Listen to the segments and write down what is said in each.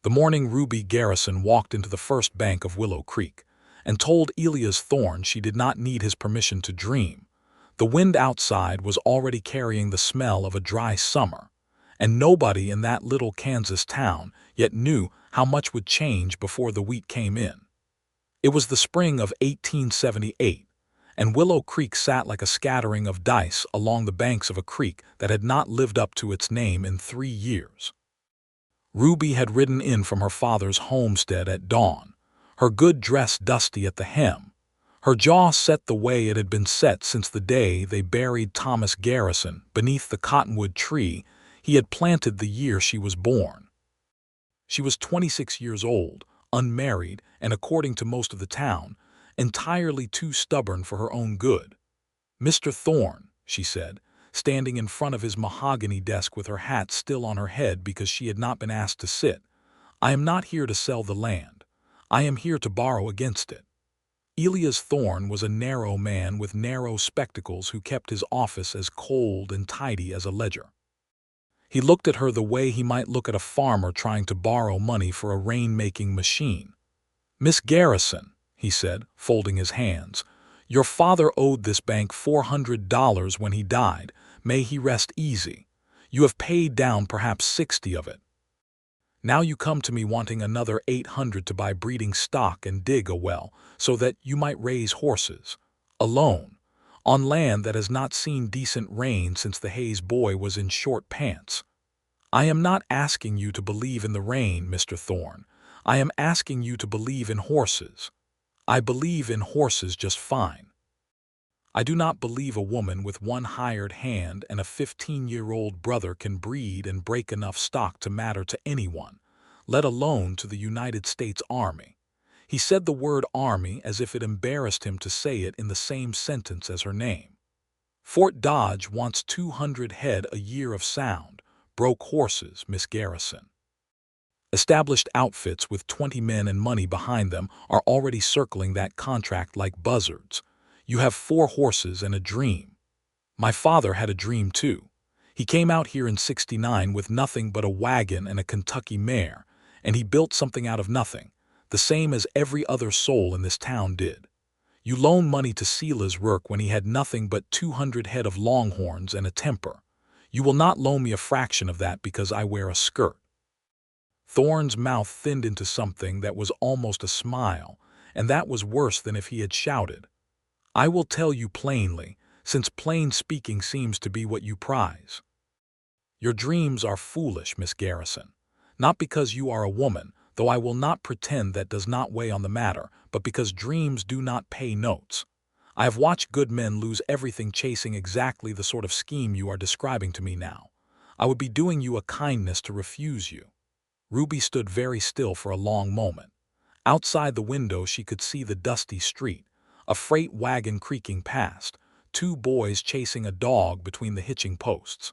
The morning Ruby Garrison walked into the first bank of Willow Creek and told Elias Thorne she did not need his permission to dream. The wind outside was already carrying the smell of a dry summer, and nobody in that little Kansas town yet knew how much would change before the wheat came in. It was the spring of 1878, and Willow Creek sat like a scattering of dice along the banks of a creek that had not lived up to its name in 3 years. Ruby had ridden in from her father's homestead at dawn, her good dress dusty at the hem, her jaw set the way it had been set since the day they buried Thomas Garrison beneath the cottonwood tree he had planted the year she was born. She was 26 years old, unmarried, and according to most of the town, entirely too stubborn for her own good. "Mr. Thorne," she said, standing in front of his mahogany desk with her hat still on her head because she had not been asked to sit, "I am not here to sell the land. I am here to borrow against it." Elias Thorne was a narrow man with narrow spectacles who kept his office as cold and tidy as a ledger. He looked at her the way he might look at a farmer trying to borrow money for a rain-making machine. "Miss Garrison," he said, folding his hands, "your father owed this bank $400 when he died. May he rest easy. You have paid down perhaps 60 of it. Now you come to me wanting another 800 to buy breeding stock and dig a well so that you might raise horses, alone, on land that has not seen decent rain since the Hayes boy was in short pants. I am not asking you to believe in the rain, Mr. Thorne. I am asking you to believe in horses. I believe in horses just fine. I do not believe a woman with one hired hand and a 15-year-old brother can breed and break enough stock to matter to anyone, let alone to the United States Army." He said the word Army as if it embarrassed him to say it in the same sentence as her name. "Fort Dodge wants 200 head a year of sound, broke horses, Miss Garrison. Established outfits with 20 men and money behind them are already circling that contract like buzzards. You have 4 horses and a dream. My father had a dream too. He came out here in '69 with nothing but a wagon and a Kentucky mare, and he built something out of nothing, the same as every other soul in this town did. You loaned money to Silas Rourke when he had nothing but 200 head of longhorns and a temper. You will not loan me a fraction of that because I wear a skirt." Thorne's mouth thinned into something that was almost a smile, and that was worse than if he had shouted. "I will tell you plainly, since plain speaking seems to be what you prize. Your dreams are foolish, Miss Garrison, not because you are a woman, though I will not pretend that does not weigh on the matter, but because dreams do not pay notes. I have watched good men lose everything chasing exactly the sort of scheme you are describing to me now. I would be doing you a kindness to refuse you." Ruby stood very still for a long moment. Outside the window she could see the dusty street, a freight wagon creaking past, 2 boys chasing a dog between the hitching posts.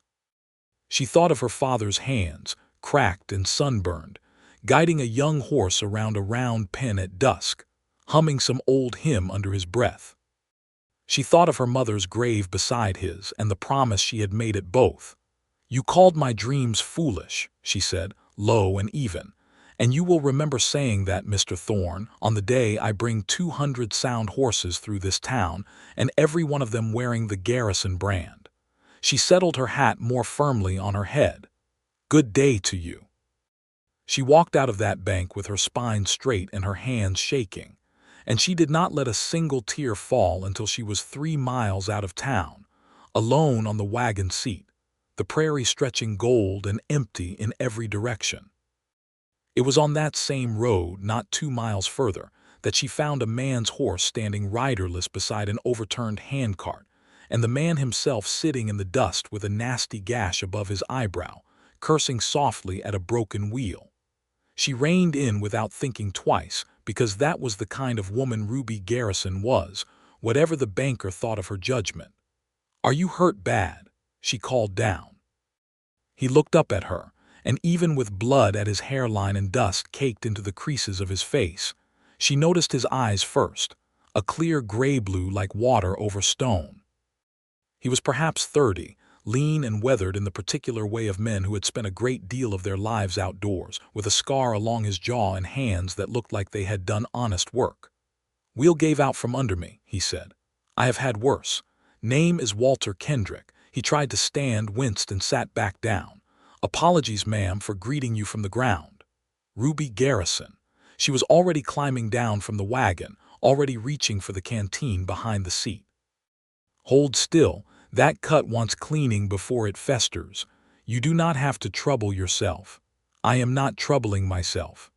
She thought of her father's hands, cracked and sunburned, guiding a young horse around a round pen at dusk, humming some old hymn under his breath. She thought of her mother's grave beside his and the promise she had made at both. "You called my dreams foolish," she said, low and even, "and you will remember saying that, Mr. Thorne, on the day I bring 200 sound horses through this town, and every one of them wearing the Garrison brand." She settled her hat more firmly on her head. "Good day to you." She walked out of that bank with her spine straight and her hands shaking, and she did not let a single tear fall until she was 3 miles out of town, alone on the wagon seat, the prairie stretching gold and empty in every direction. It was on that same road, not 2 miles further, that she found a man's horse standing riderless beside an overturned handcart, and the man himself sitting in the dust with a nasty gash above his eyebrow, cursing softly at a broken wheel. She reined in without thinking twice, because that was the kind of woman Ruby Garrison was, whatever the banker thought of her judgment. "Are you hurt bad?" she called down. He looked up at her, and even with blood at his hairline and dust caked into the creases of his face, she noticed his eyes first, a clear gray blue like water over stone. He was perhaps 30, lean and weathered in the particular way of men who had spent a great deal of their lives outdoors, with a scar along his jaw and hands that looked like they had done honest work. "Wheel gave out from under me," he said. "I have had worse. Name is Walter Kendrick." He tried to stand, winced, and sat back down. "Apologies, ma'am, for greeting you from the ground." Ruby Garrison. She was already climbing down from the wagon, already reaching for the canteen behind the seat. "Hold still. That cut wants cleaning before it festers. You do not have to trouble yourself." "I am not troubling myself.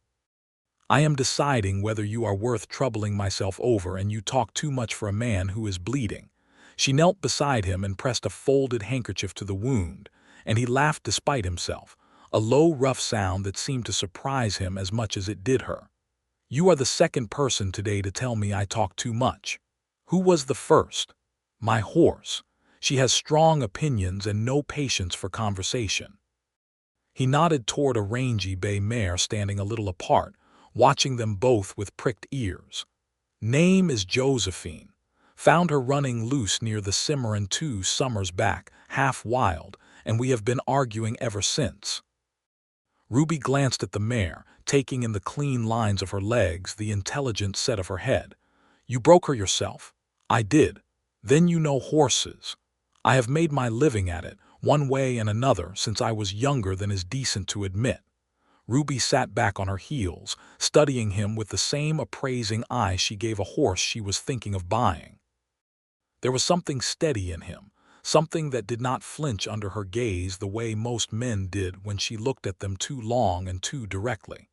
I am deciding whether you are worth troubling myself over, and you talk too much for a man who is bleeding." She knelt beside him and pressed a folded handkerchief to the wound, and he laughed despite himself, a low, rough sound that seemed to surprise him as much as it did her. "You are the second person today to tell me I talk too much." "Who was the first?" "My horse. She has strong opinions and no patience for conversation." He nodded toward a rangy bay mare standing a little apart, watching them both with pricked ears. "Name is Josephine. Found her running loose near the Cimarron 2 summers back, half wild, and we have been arguing ever since." Ruby glanced at the mare, taking in the clean lines of her legs, the intelligent set of her head. "You broke her yourself?" "I did." "Then you know horses." "I have made my living at it, one way and another, since I was younger than is decent to admit." Ruby sat back on her heels, studying him with the same appraising eye she gave a horse she was thinking of buying. There was something steady in him, something that did not flinch under her gaze the way most men did when she looked at them too long and too directly.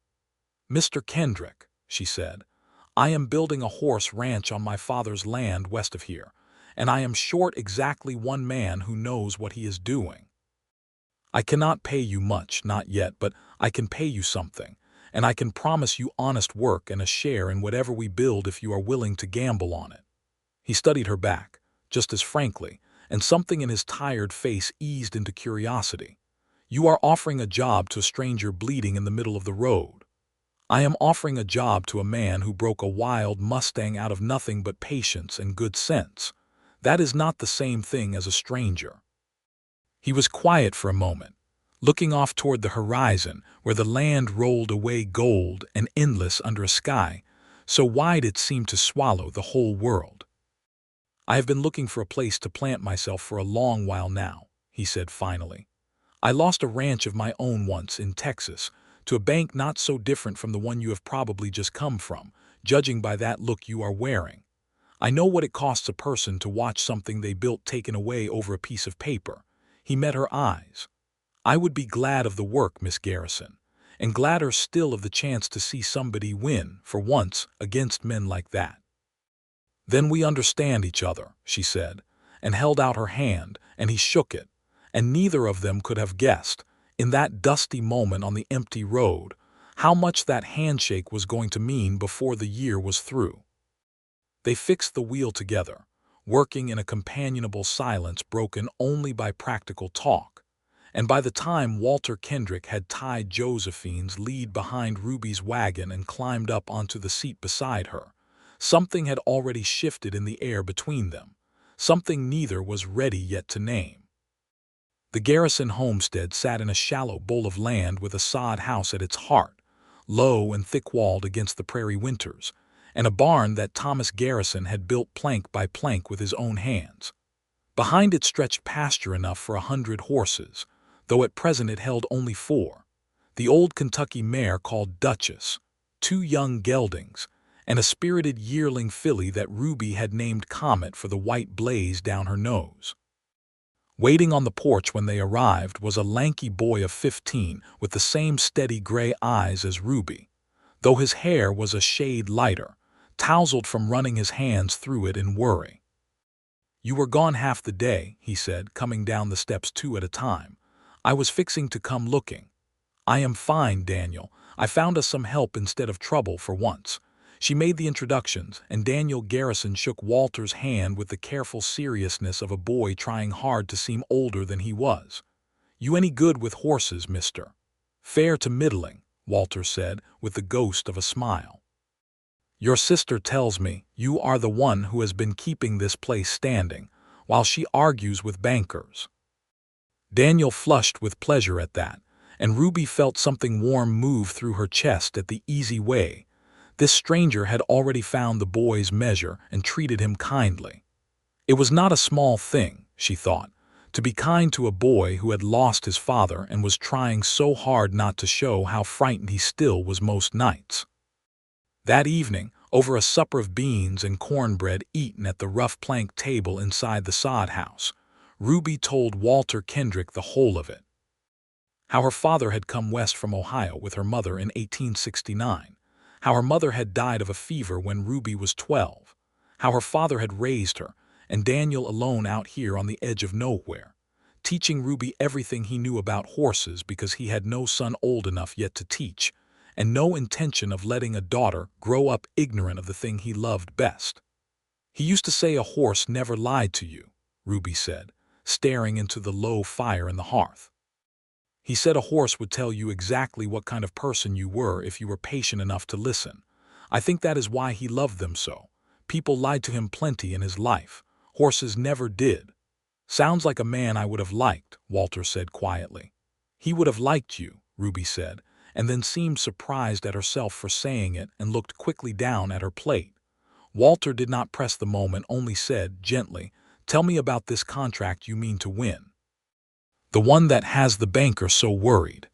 "Mr. Kendrick," she said, "I am building a horse ranch on my father's land west of here, and I am short exactly one man who knows what he is doing. I cannot pay you much, not yet, but I can pay you something, and I can promise you honest work and a share in whatever we build if you are willing to gamble on it." He studied her back, just as frankly, and something in his tired face eased into curiosity. "You are offering a job to a stranger bleeding in the middle of the road." "I am offering a job to a man who broke a wild mustang out of nothing but patience and good sense. That is not the same thing as a stranger." He was quiet for a moment, looking off toward the horizon where the land rolled away gold and endless under a sky so wide it seemed to swallow the whole world. "I have been looking for a place to plant myself for a long while now," he said finally. "I lost a ranch of my own once in Texas to a bank not so different from the one you have probably just come from, judging by that look you are wearing. I know what it costs a person to watch something they built taken away over a piece of paper." He met her eyes. "I would be glad of the work, Miss Garrison, and gladder still of the chance to see somebody win, for once, against men like that." "Then we understand each other," she said, and held out her hand, and he shook it, and neither of them could have guessed, in that dusty moment on the empty road, how much that handshake was going to mean before the year was through. They fixed the wheel together, working in a companionable silence broken only by practical talk, and by the time Walter Kendrick had tied Josephine's lead behind Ruby's wagon and climbed up onto the seat beside her, something had already shifted in the air between them, something neither was ready yet to name. The Garrison homestead sat in a shallow bowl of land with a sod house at its heart, low and thick-walled against the prairie winters, and a barn that Thomas Garrison had built plank by plank with his own hands. Behind it stretched pasture enough for 100 horses, though at present it held only 4. The old Kentucky mare called Duchess, 2 young geldings, and a spirited yearling filly that Ruby had named Comet for the white blaze down her nose. Waiting on the porch when they arrived was a lanky boy of 15 with the same steady gray eyes as Ruby, though his hair was a shade lighter, tousled from running his hands through it in worry. "You were gone half the day," he said, coming down the steps 2 at a time. "I was fixing to come looking." "I am fine, Daniel. I found us some help instead of trouble for once." She made the introductions, and Daniel Garrison shook Walter's hand with the careful seriousness of a boy trying hard to seem older than he was. "You any good with horses, mister?" "Fair to middling," Walter said, with the ghost of a smile. "Your sister tells me you are the one who has been keeping this place standing, while she argues with bankers." Daniel flushed with pleasure at that, and Ruby felt something warm move through her chest at the easy way. This stranger had already found the boy's measure and treated him kindly. It was not a small thing, she thought, to be kind to a boy who had lost his father and was trying so hard not to show how frightened he still was most nights. That evening, over a supper of beans and cornbread eaten at the rough plank table inside the sod house, Ruby told Walter Kendrick the whole of it. How her father had come west from Ohio with her mother in 1869, how her mother had died of a fever when Ruby was 12, how her father had raised her, and Daniel alone out here on the edge of nowhere, teaching Ruby everything he knew about horses because he had no son old enough yet to teach, and no intention of letting a daughter grow up ignorant of the thing he loved best. He used to say a horse never lied to you, Ruby said, staring into the low fire in the hearth. He said a horse would tell you exactly what kind of person you were if you were patient enough to listen. I think that is why he loved them so. People lied to him plenty in his life. Horses never did. Sounds like a man I would have liked, Walter said quietly. He would have liked you, Ruby said, and then seemed surprised at herself for saying it and looked quickly down at her plate. Walter did not press the moment, only said, gently, "Tell me about this contract you mean to win. The one that has the banker so worried."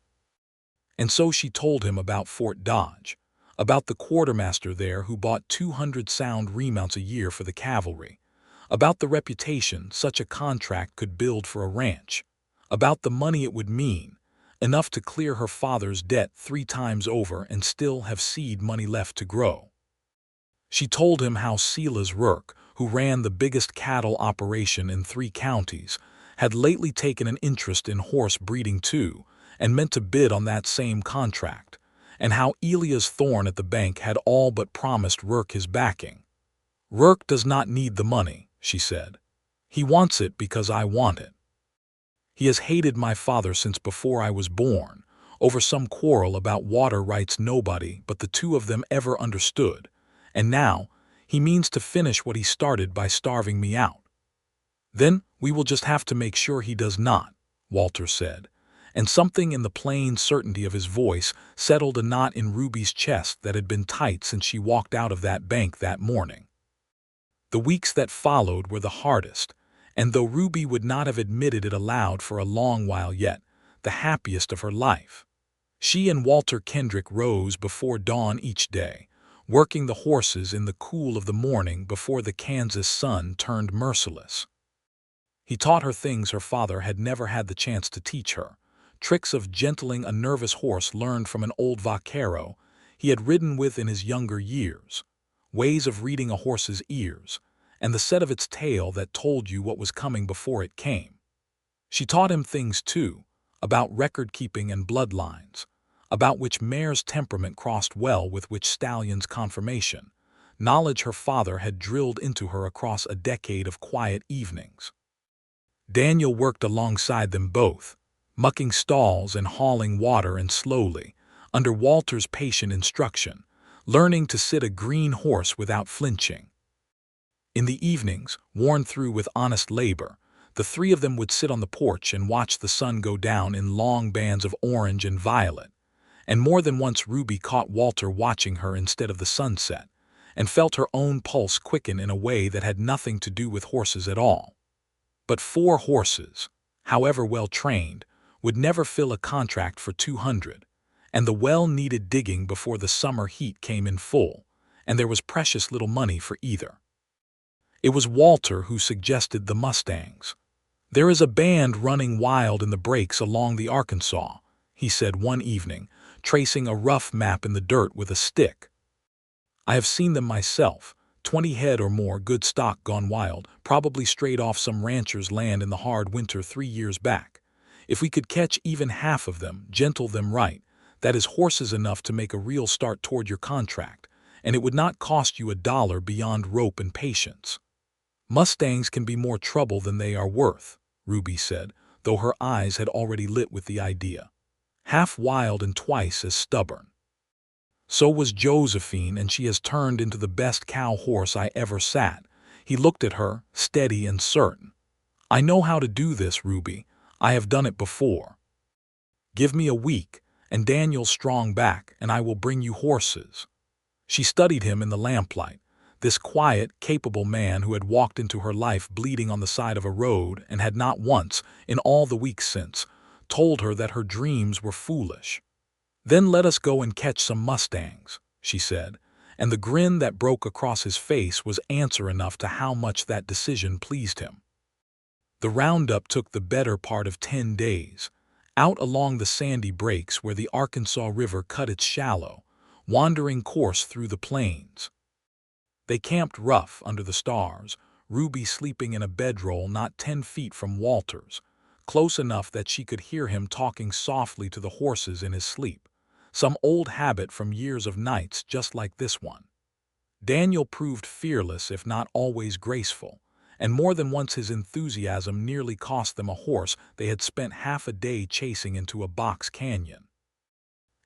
And so she told him about Fort Dodge, about the quartermaster there who bought 200 sound remounts a year for the cavalry, about the reputation such a contract could build for a ranch, about the money it would mean, enough to clear her father's debt 3 times over and still have seed money left to grow. She told him how Silas Rourke, who ran the biggest cattle operation in 3 counties, had lately taken an interest in horse breeding too, and meant to bid on that same contract, and how Elias Thorne at the bank had all but promised Rourke his backing. "Rourke does not need the money," she said. "He wants it because I want it. He has hated my father since before I was born, over some quarrel about water rights nobody but the 2 of them ever understood, and now he means to finish what he started by starving me out. Then we will just have to make sure he does not," Walter said, and something in the plain certainty of his voice settled a knot in Ruby's chest that had been tight since she walked out of that bank that morning. The weeks that followed were the hardest, and though Ruby would not have admitted it aloud for a long while yet, the happiest of her life. She and Walter Kendrick rose before dawn each day, working the horses in the cool of the morning before the Kansas sun turned merciless. He taught her things her father had never had the chance to teach her, tricks of gentling a nervous horse learned from an old vaquero he had ridden with in his younger years, ways of reading a horse's ears, and the set of its tail that told you what was coming before it came. She taught him things, too, about record-keeping and bloodlines, about which mare's temperament crossed well with which stallion's conformation, knowledge her father had drilled into her across a decade of quiet evenings. Daniel worked alongside them both, mucking stalls and hauling water, and slowly, under Walter's patient instruction, learning to sit a green horse without flinching. In the evenings, worn through with honest labor, the 3 of them would sit on the porch and watch the sun go down in long bands of orange and violet, and more than once Ruby caught Walter watching her instead of the sunset, and felt her own pulse quicken in a way that had nothing to do with horses at all. But 4 horses, however well trained, would never fill a contract for 200, and the well needed digging before the summer heat came in full, and there was precious little money for either. It was Walter who suggested the mustangs. "There is a band running wild in the breaks along the Arkansas," he said one evening, tracing a rough map in the dirt with a stick. "I have seen them myself. 20 head or more, good stock gone wild, probably strayed off some rancher's land in the hard winter 3 years back. If we could catch even half of them, gentle them right, that is horses enough to make a real start toward your contract, and it would not cost you $1 beyond rope and patience." "Mustangs can be more trouble than they are worth," Ruby said, though her eyes had already lit with the idea. "Half wild and twice as stubborn. So was Josephine, and she has turned into the best cow horse I ever sat." He looked at her, steady and certain. "I know how to do this, Ruby. I have done it before. Give me a week, and Daniel's strong back, and I will bring you horses." She studied him in the lamplight, this quiet, capable man who had walked into her life bleeding on the side of a road and had not once, in all the weeks since, told her that her dreams were foolish. "Then let us go and catch some mustangs," she said, and the grin that broke across his face was answer enough to how much that decision pleased him. The roundup took the better part of 10 days, out along the sandy breaks where the Arkansas River cut its shallow, wandering course through the plains. They camped rough under the stars, Ruby sleeping in a bedroll not 10 feet from Walter's, close enough that she could hear him talking softly to the horses in his sleep, some old habit from years of nights just like this one. Daniel proved fearless if not always graceful, and more than once his enthusiasm nearly cost them a horse they had spent half a day chasing into a box canyon.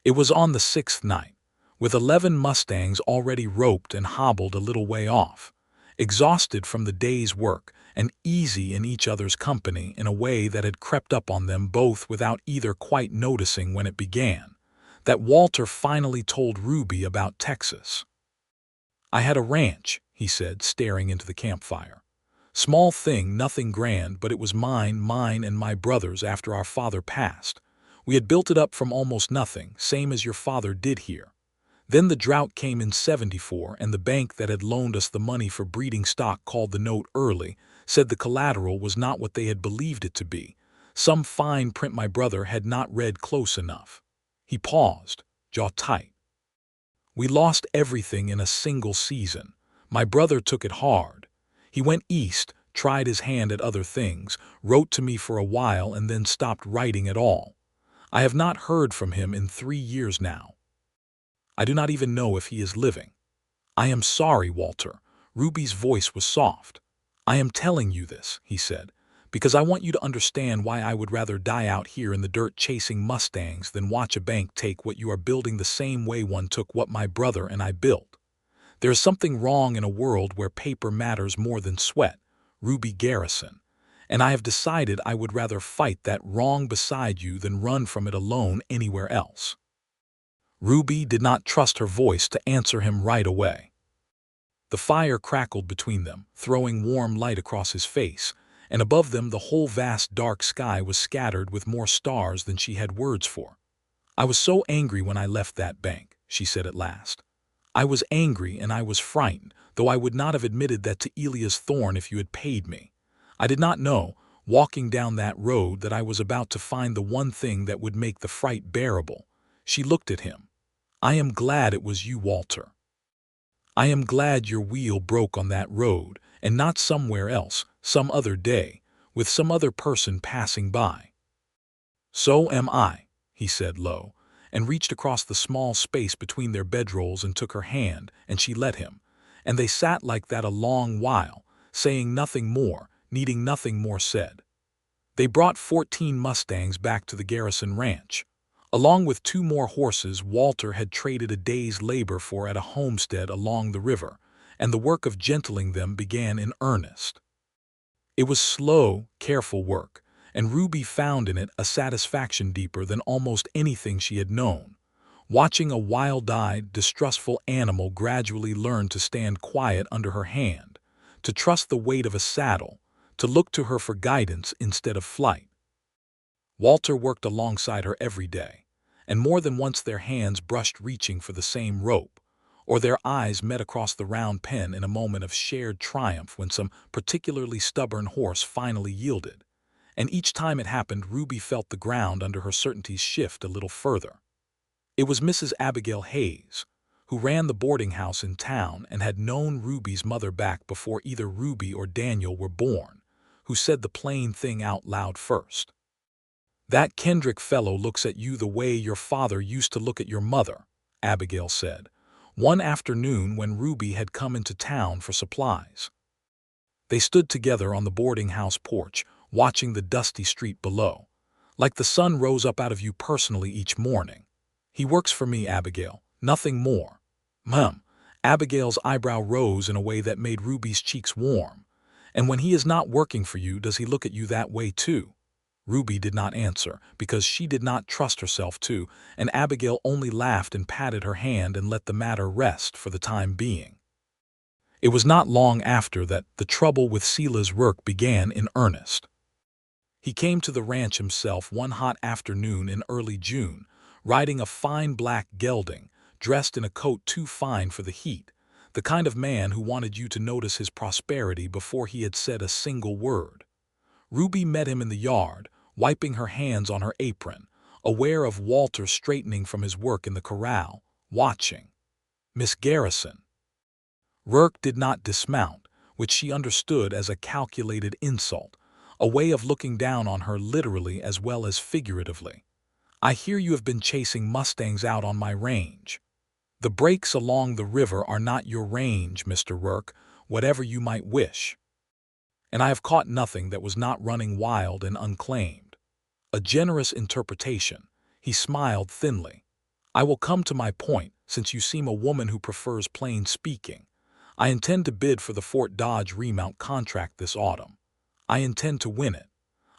It was on the 6th night, with 11 mustangs already roped and hobbled a little way off, exhausted from the day's work and easy in each other's company in a way that had crept up on them both without either quite noticing when it began, that Walter finally told Ruby about Texas. "I had a ranch," he said, staring into the campfire. "Small thing, nothing grand, but it was mine and my brother's after our father passed. We had built it up from almost nothing, same as your father did here. Then the drought came in '74, and the bank that had loaned us the money for breeding stock called the note early, said the collateral was not what they had believed it to be, some fine print my brother had not read close enough." He paused, jaw tight. "We lost everything in a single season. My brother took it hard. He went east, tried his hand at other things, wrote to me for a while and then stopped writing at all. I have not heard from him in 3 years now. I do not even know if he is living. I am sorry, Walter." Ruby's voice was soft. "I am telling you this," he said, "because I want you to understand why I would rather die out here in the dirt chasing mustangs than watch a bank take what you are building the same way one took what my brother and I built. There is something wrong in a world where paper matters more than sweat, Ruby Garrison, and I have decided I would rather fight that wrong beside you than run from it alone anywhere else." Ruby did not trust her voice to answer him right away. The fire crackled between them, throwing warm light across his face, and above them the whole vast dark sky was scattered with more stars than she had words for. "I was so angry when I left that bank," she said at last. "I was angry and I was frightened, though I would not have admitted that to Elias Thorne if you had paid me. I did not know, walking down that road, that I was about to find the one thing that would make the fright bearable." She looked at him. "I am glad it was you, Walter. I am glad your wheel broke on that road, and not somewhere else, some other day, with some other person passing by." "So am I," he said low, and reached across the small space between their bedrolls and took her hand, and she let him, and they sat like that a long while, saying nothing more, needing nothing more said. They brought 14 mustangs back to the Garrison ranch, along with 2 more horses Walter had traded a day's labor for at a homestead along the river, and the work of gentling them began in earnest. It was slow, careful work, and Ruby found in it a satisfaction deeper than almost anything she had known, watching a wild-eyed, distrustful animal gradually learn to stand quiet under her hand, to trust the weight of a saddle, to look to her for guidance instead of flight. Walter worked alongside her every day, and more than once their hands brushed reaching for the same rope, or their eyes met across the round pen in a moment of shared triumph when some particularly stubborn horse finally yielded, and each time it happened Ruby felt the ground under her certainties shift a little further. It was Mrs. Abigail Hayes, who ran the boarding house in town and had known Ruby's mother back before either Ruby or Daniel were born, who said the plain thing out loud first. "That Kendrick fellow looks at you the way your father used to look at your mother," Abigail said, one afternoon when Ruby had come into town for supplies. They stood together on the boarding house porch, watching the dusty street below, like the sun rose up out of you personally each morning. "He works for me, Abigail, nothing more." Abigail's eyebrow rose in a way that made Ruby's cheeks warm. "And when he is not working for you, does he look at you that way too?" Ruby did not answer, because she did not trust herself to, and Abigail only laughed and patted her hand and let the matter rest for the time being. It was not long after that the trouble with Sila's work began in earnest. He came to the ranch himself one hot afternoon in early June, riding a fine black gelding, dressed in a coat too fine for the heat, the kind of man who wanted you to notice his prosperity before he had said a single word. Ruby met him in the yard, wiping her hands on her apron, aware of Walter straightening from his work in the corral, watching. "Miss Garrison." Rourke did not dismount, which she understood as a calculated insult, a way of looking down on her literally as well as figuratively. "I hear you have been chasing mustangs out on my range." "The breaks along the river are not your range, Mr. Rourke, whatever you might wish. And I have caught nothing that was not running wild and unclaimed." A generous interpretation. He smiled thinly. "I will come to my point, since you seem a woman who prefers plain speaking. I intend to bid for the Fort Dodge remount contract this autumn. I intend to win it.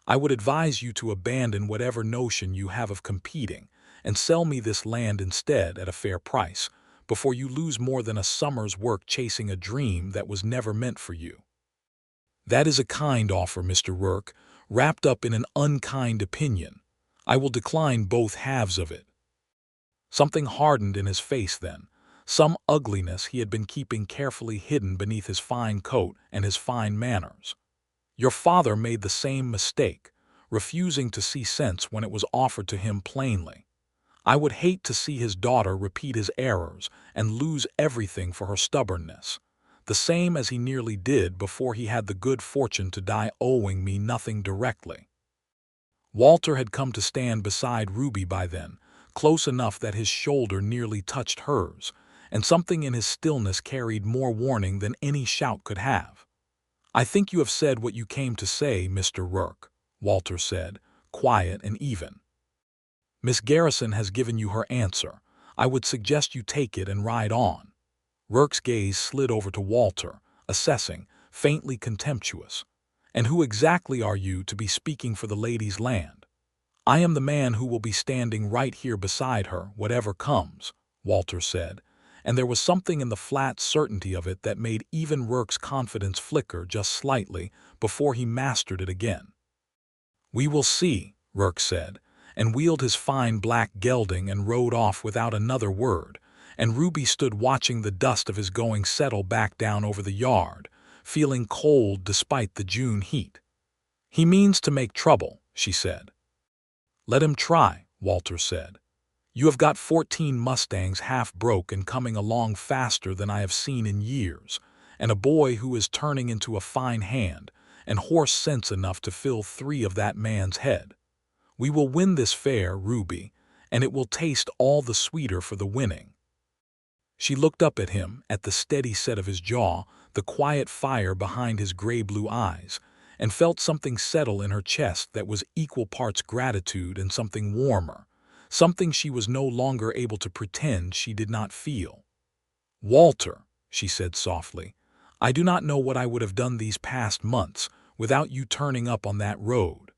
I would advise you to abandon whatever notion you have of competing and sell me this land instead at a fair price, before you lose more than a summer's work chasing a dream that was never meant for you." "That is a kind offer, Mr. Rourke, wrapped up in an unkind opinion. I will decline both halves of it." Something hardened in his face then, some ugliness he had been keeping carefully hidden beneath his fine coat and his fine manners. "Your father made the same mistake, refusing to see sense when it was offered to him plainly. I would hate to see his daughter repeat his errors and lose everything for her stubbornness, the same as he nearly did before he had the good fortune to die owing me nothing directly." Walter had come to stand beside Ruby by then, close enough that his shoulder nearly touched hers, and something in his stillness carried more warning than any shout could have. "I think you have said what you came to say, Mr. Rourke," Walter said, quiet and even. "Miss Garrison has given you her answer. I would suggest you take it and ride on." Rourke's gaze slid over to Walter, assessing, faintly contemptuous. "And who exactly are you to be speaking for the lady's land?" "I am the man who will be standing right here beside her, whatever comes," Walter said, and there was something in the flat certainty of it that made even Rourke's confidence flicker just slightly before he mastered it again. "We will see," Rourke said, and wheeled his fine black gelding and rode off without another word, and Ruby stood watching the dust of his going settle back down over the yard, feeling cold despite the June heat. "He means to make trouble," she said. "Let him try," Walter said. "You have got 14 mustangs half broke and coming along faster than I have seen in years, and a boy who is turning into a fine hand, and horse sense enough to fill 3 of that man's head. We will win this fair, Ruby, and it will taste all the sweeter for the winning." She looked up at him, at the steady set of his jaw, the quiet fire behind his gray-blue eyes, and felt something settle in her chest that was equal parts gratitude and something warmer, something she was no longer able to pretend she did not feel. "Walter," she said softly, "I do not know what I would have done these past months without you turning up on that road."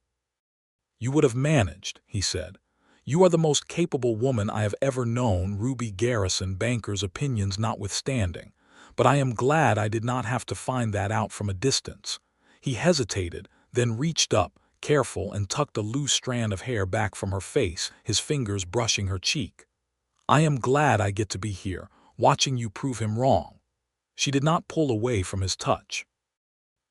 "You would have managed," he said. "You are the most capable woman I have ever known, Ruby Garrison, banker's opinions notwithstanding, but I am glad I did not have to find that out from a distance." He hesitated, then reached up, careful, and tucked a loose strand of hair back from her face, his fingers brushing her cheek. "I am glad I get to be here, watching you prove him wrong." She did not pull away from his touch.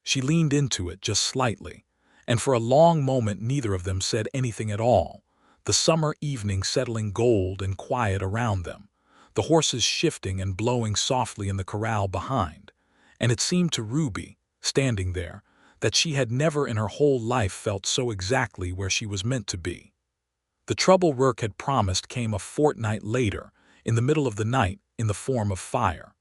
She leaned into it just slightly, and for a long moment neither of them said anything at all, the summer evening settling gold and quiet around them, the horses shifting and blowing softly in the corral behind, and it seemed to Ruby, standing there, that she had never in her whole life felt so exactly where she was meant to be. The trouble Rourke had promised came a fortnight later, in the middle of the night, in the form of fire.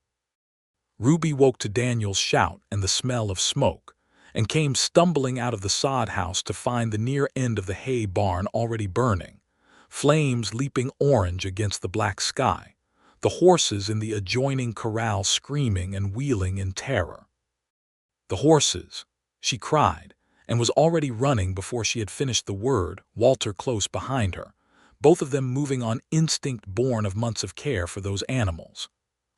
Ruby woke to Daniel's shout and the smell of smoke, and came stumbling out of the sod house to find the near end of the hay barn already burning, flames leaping orange against the black sky, the horses in the adjoining corral screaming and wheeling in terror. "The horses!" she cried, and was already running before she had finished the word, Walter close behind her, both of them moving on instinct born of months of care for those animals.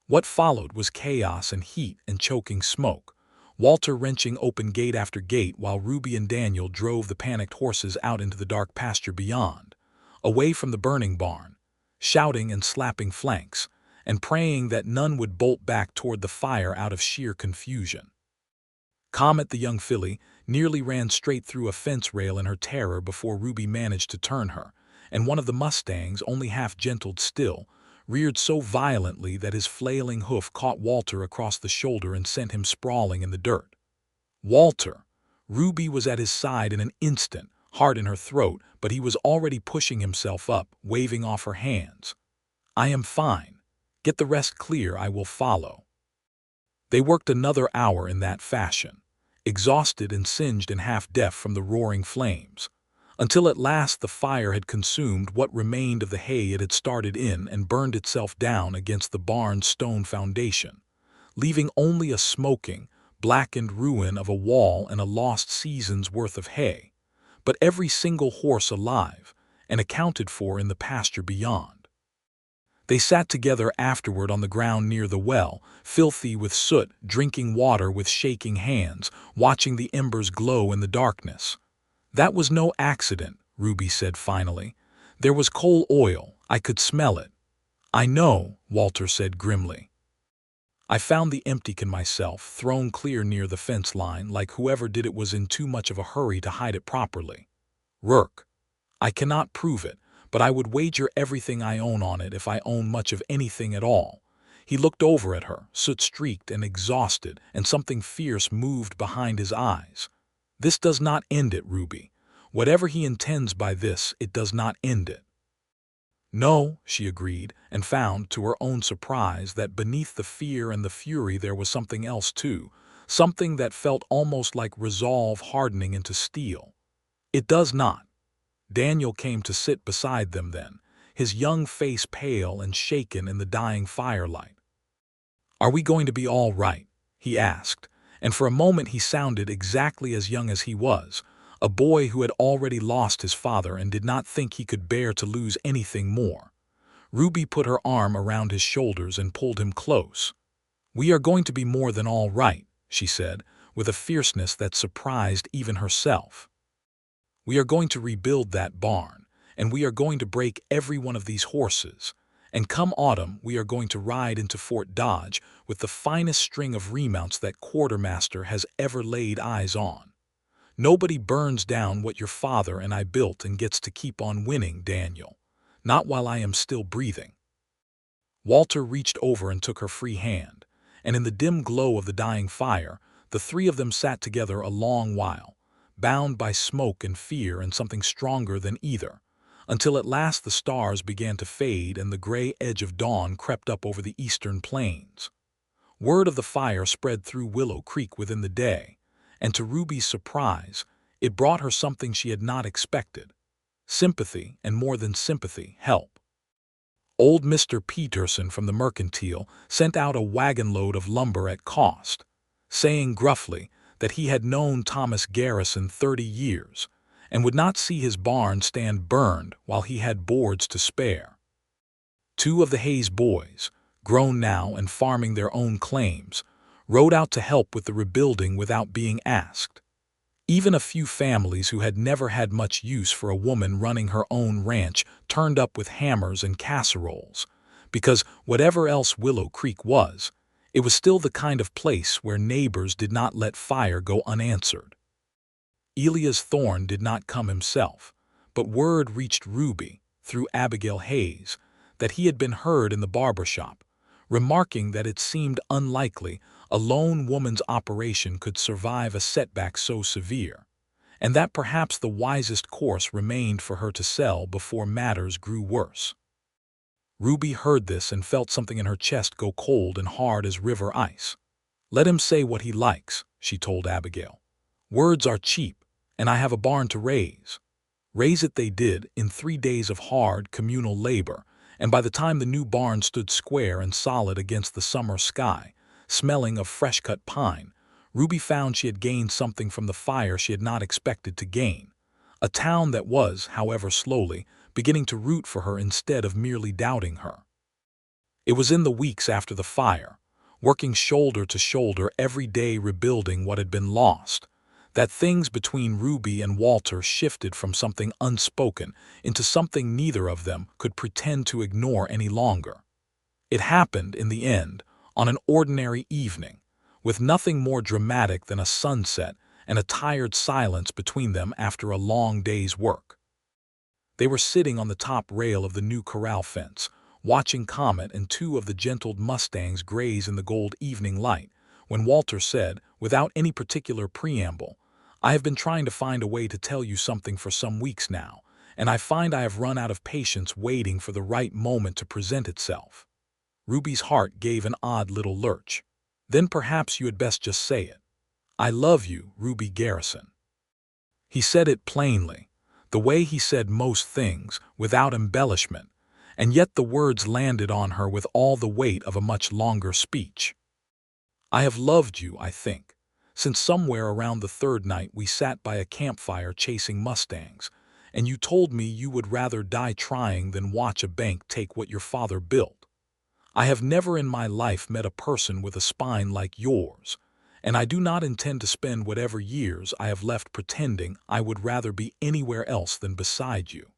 What followed was chaos and heat and choking smoke, Walter wrenching open gate after gate while Ruby and Daniel drove the panicked horses out into the dark pasture beyond, away from the burning barn, shouting and slapping flanks, and praying that none would bolt back toward the fire out of sheer confusion. Comet, the young filly, nearly ran straight through a fence rail in her terror before Ruby managed to turn her, and one of the mustangs, only half gentled still, reared so violently that his flailing hoof caught Walter across the shoulder and sent him sprawling in the dirt. Walter! Ruby was at his side in an instant, heart in her throat, but he was already pushing himself up, waving off her hands. "I am fine. Get the rest clear, I will follow." They worked another hour in that fashion, exhausted and singed and half-deaf from the roaring flames, until at last the fire had consumed what remained of the hay it had started in and burned itself down against the barn's stone foundation, leaving only a smoking, blackened ruin of a wall and a lost season's worth of hay, but every single horse alive and accounted for in the pasture beyond. They sat together afterward on the ground near the well, filthy with soot, drinking water with shaking hands, watching the embers glow in the darkness. "That was no accident," Ruby said finally. "There was coal oil. I could smell it." "I know," Walter said grimly. "I found the empty can myself, thrown clear near the fence line, like whoever did it was in too much of a hurry to hide it properly. Rourke. I cannot prove it, but I would wager everything I own on it if I own much of anything at all." He looked over at her, soot-streaked and exhausted, and something fierce moved behind his eyes. "This does not end it, Ruby. Whatever he intends by this, it does not end it." "No," she agreed, and found, to her own surprise, that beneath the fear and the fury there was something else too, something that felt almost like resolve hardening into steel. "It does not." Daniel came to sit beside them then, his young face pale and shaken in the dying firelight. "Are we going to be all right?" he asked, and for a moment he sounded exactly as young as he was, a boy who had already lost his father and did not think he could bear to lose anything more. Ruby put her arm around his shoulders and pulled him close. "We are going to be more than all right," she said, with a fierceness that surprised even herself. "We are going to rebuild that barn, and we are going to break every one of these horses, and come autumn we are going to ride into Fort Dodge with the finest string of remounts that quartermaster has ever laid eyes on. Nobody burns down what your father and I built and gets to keep on winning, Daniel. Not while I am still breathing." Walter reached over and took her free hand, and in the dim glow of the dying fire, the three of them sat together a long while, bound by smoke and fear and something stronger than either, until at last the stars began to fade and the gray edge of dawn crept up over the eastern plains. Word of the fire spread through Willow Creek within the day, and to Ruby's surprise, it brought her something she had not expected: sympathy, and more than sympathy, help. Old Mr. Peterson from the Mercantile sent out a wagon-load of lumber at cost, saying gruffly that he had known Thomas Garrison 30 years and would not see his barn stand burned while he had boards to spare. Two of the Hayes boys, grown now and farming their own claims, rode out to help with the rebuilding without being asked. Even a few families who had never had much use for a woman running her own ranch turned up with hammers and casseroles, because whatever else Willow Creek was, it was still the kind of place where neighbors did not let fire go unanswered. Elias Thorne did not come himself, but word reached Ruby, through Abigail Hayes, that he had been heard in the barber shop, remarking that it seemed unlikely a lone woman's operation could survive a setback so severe, and that perhaps the wisest course remained for her to sell before matters grew worse. Ruby heard this and felt something in her chest go cold and hard as river ice. "Let him say what he likes," she told Abigail. "Words are cheap, and I have a barn to raise." Raise it they did in 3 days of hard communal labor, and by the time the new barn stood square and solid against the summer sky, smelling of fresh-cut pine, Ruby found she had gained something from the fire she had not expected to gain. A town that was, however slowly, beginning to root for her instead of merely doubting her. It was in the weeks after the fire, working shoulder to shoulder every day rebuilding what had been lost, that things between Ruby and Walter shifted from something unspoken into something neither of them could pretend to ignore any longer. It happened, in the end, on an ordinary evening, with nothing more dramatic than a sunset and a tired silence between them after a long day's work. They were sitting on the top rail of the new corral fence, watching Comet and two of the gentled mustangs graze in the gold evening light, when Walter said, without any particular preamble, "I have been trying to find a way to tell you something for some weeks now, and I find I have run out of patience waiting for the right moment to present itself." Ruby's heart gave an odd little lurch. "Then perhaps you had best just say it. I love you, Ruby Garrison." He said it plainly, the way he said most things, without embellishment, and yet the words landed on her with all the weight of a much longer speech. "I have loved you, I think, since somewhere around the third night we sat by a campfire chasing mustangs, and you told me you would rather die trying than watch a bank take what your father built. I have never in my life met a person with a spine like yours, and I do not intend to spend whatever years I have left pretending I would rather be anywhere else than beside you."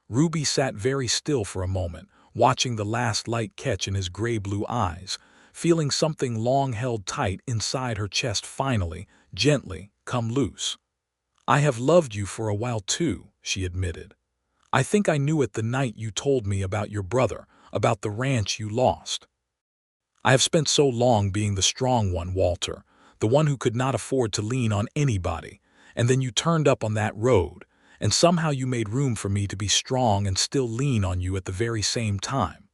Ruby sat very still for a moment, watching the last light catch in his gray-blue eyes, feeling something long held tight inside her chest finally, gently, come loose. "I have loved you for a while too," she admitted. "I think I knew it the night you told me about your brother, about the ranch you lost. I have spent so long being the strong one, Walter, the one who could not afford to lean on anybody, and then you turned up on that road, and somehow you made room for me to be strong and still lean on you at the very same time.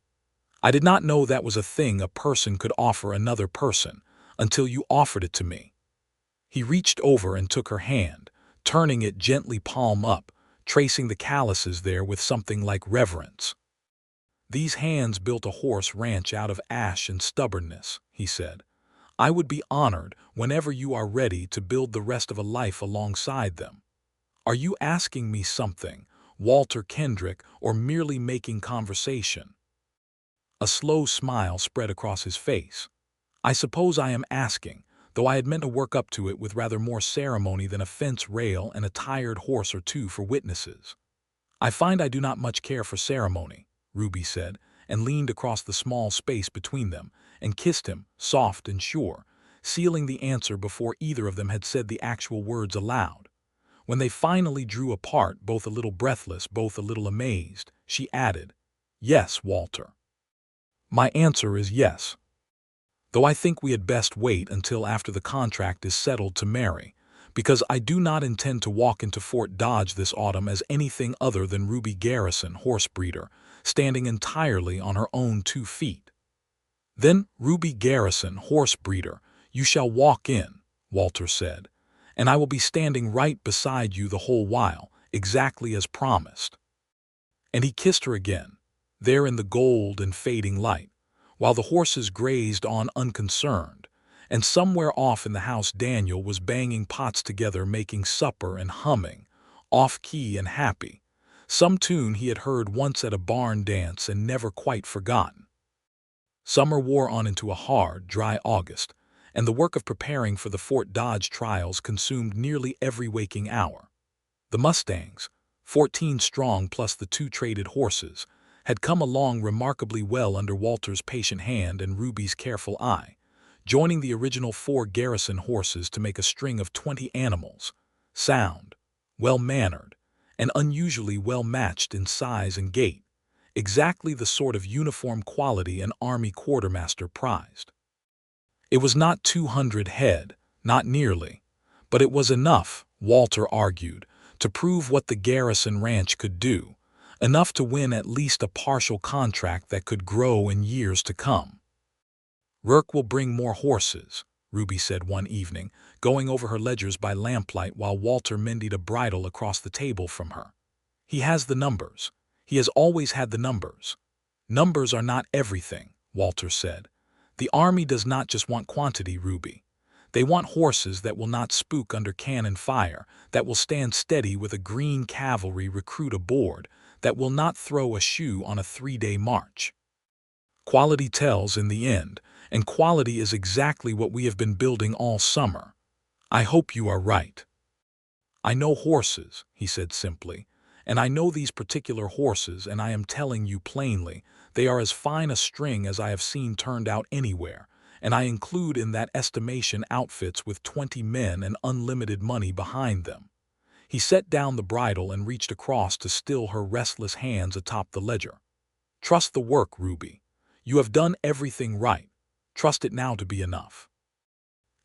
I did not know that was a thing a person could offer another person until you offered it to me." He reached over and took her hand, turning it gently palm up, tracing the calluses there with something like reverence. "These hands built a horse ranch out of ash and stubbornness," he said. "I would be honored, whenever you are ready, to build the rest of a life alongside them. Are you asking me something, Walter Kendrick, or merely making conversation?" A slow smile spread across his face. "I suppose I am asking, though I had meant to work up to it with rather more ceremony than a fence rail and a tired horse or two for witnesses." "I find I do not much care for ceremony," Ruby said, and leaned across the small space between them and kissed him, soft and sure, sealing the answer before either of them had said the actual words aloud. When they finally drew apart, both a little breathless, both a little amazed, she added, "Yes, Walter. My answer is yes. Though I think we had best wait until after the contract is settled to marry, because I do not intend to walk into Fort Dodge this autumn as anything other than Ruby Garrison, horse breeder, standing entirely on her own 2 feet. "Then, Ruby Garrison, horse breeder, you shall walk in," Walter said, "and I will be standing right beside you the whole while, exactly as promised." And he kissed her again, there in the gold and fading light, while the horses grazed on unconcerned, and somewhere off in the house Daniel was banging pots together, making supper and humming, off-key and happy, some tune he had heard once at a barn dance and never quite forgotten. Summer wore on into a hard, dry August, and the work of preparing for the Fort Dodge trials consumed nearly every waking hour. The mustangs, 14 strong plus the 2 traded horses, had come along remarkably well under Walter's patient hand and Ruby's careful eye, joining the original 4 Garrison horses to make a string of 20 animals, sound, well-mannered, and unusually well-matched in size and gait, exactly the sort of uniform quality an Army quartermaster prized. It was not 200 head, not nearly, but it was enough, Walter argued, to prove what the Garrison ranch could do, enough to win at least a partial contract that could grow in years to come. "Rourke will bring more horses," Ruby said one evening, going over her ledgers by lamplight while Walter mended a bridle across the table from her. "He has the numbers. He has always had the numbers." "Numbers are not everything," Walter said. "The Army does not just want quantity, Ruby. They want horses that will not spook under cannon fire, that will stand steady with a green cavalry recruit aboard, that will not throw a shoe on a 3-day march. Quality tells in the end, and quality is exactly what we have been building all summer. I hope you are right. I know horses, he said simply, and I know these particular horses, and I am telling you plainly, they are as fine a string as I have seen turned out anywhere, and I include in that estimation outfits with 20 men and unlimited money behind them. He set down the bridle and reached across to still her restless hands atop the ledger. Trust the work, Ruby. You have done everything right. Trust it now to be enough.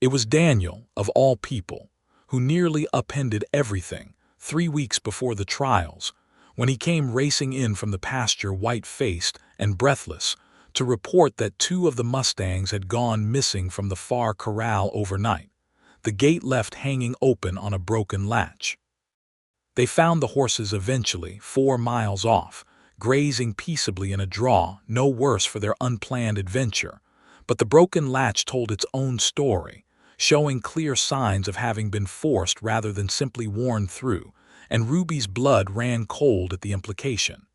It was Daniel, of all people, who nearly upended everything 3 weeks before the trials, when he came racing in from the pasture white-faced and breathless to report that 2 of the mustangs had gone missing from the far corral overnight, the gate left hanging open on a broken latch. They found the horses eventually, 4 miles off, grazing peaceably in a draw, no worse for their unplanned adventure, but the broken latch told its own story, showing clear signs of having been forced rather than simply worn through, and Ruby's blood ran cold at the implication.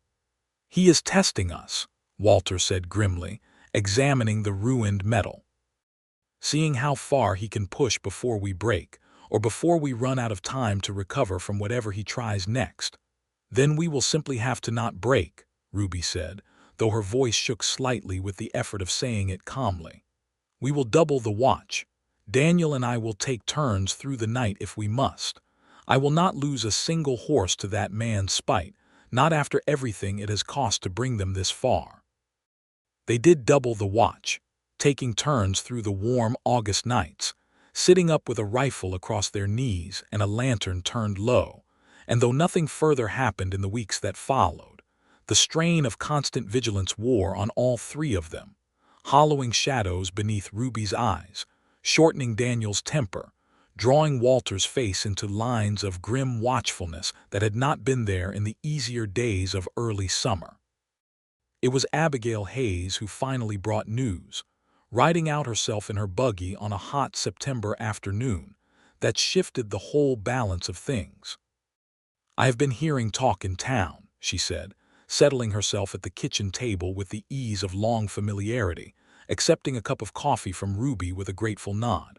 "He is testing us," Walter said grimly, examining the ruined metal. "Seeing how far he can push before we break, or before we run out of time to recover from whatever he tries next. Then we will simply have to not break," Ruby said, though her voice shook slightly with the effort of saying it calmly. "We will double the watch. Daniel and I will take turns through the night if we must. I will not lose a single horse to that man's spite, not after everything it has cost to bring them this far." They did double the watch, taking turns through the warm August nights, sitting up with a rifle across their knees and a lantern turned low, and though nothing further happened in the weeks that followed, the strain of constant vigilance wore on all 3 of them, hollowing shadows beneath Ruby's eyes, shortening Daniel's temper, drawing Walter's face into lines of grim watchfulness that had not been there in the easier days of early summer. It was Abigail Hayes who finally brought news, riding out herself in her buggy on a hot September afternoon, that shifted the whole balance of things. "I have been hearing talk in town," she said, settling herself at the kitchen table with the ease of long familiarity, accepting a cup of coffee from Ruby with a grateful nod.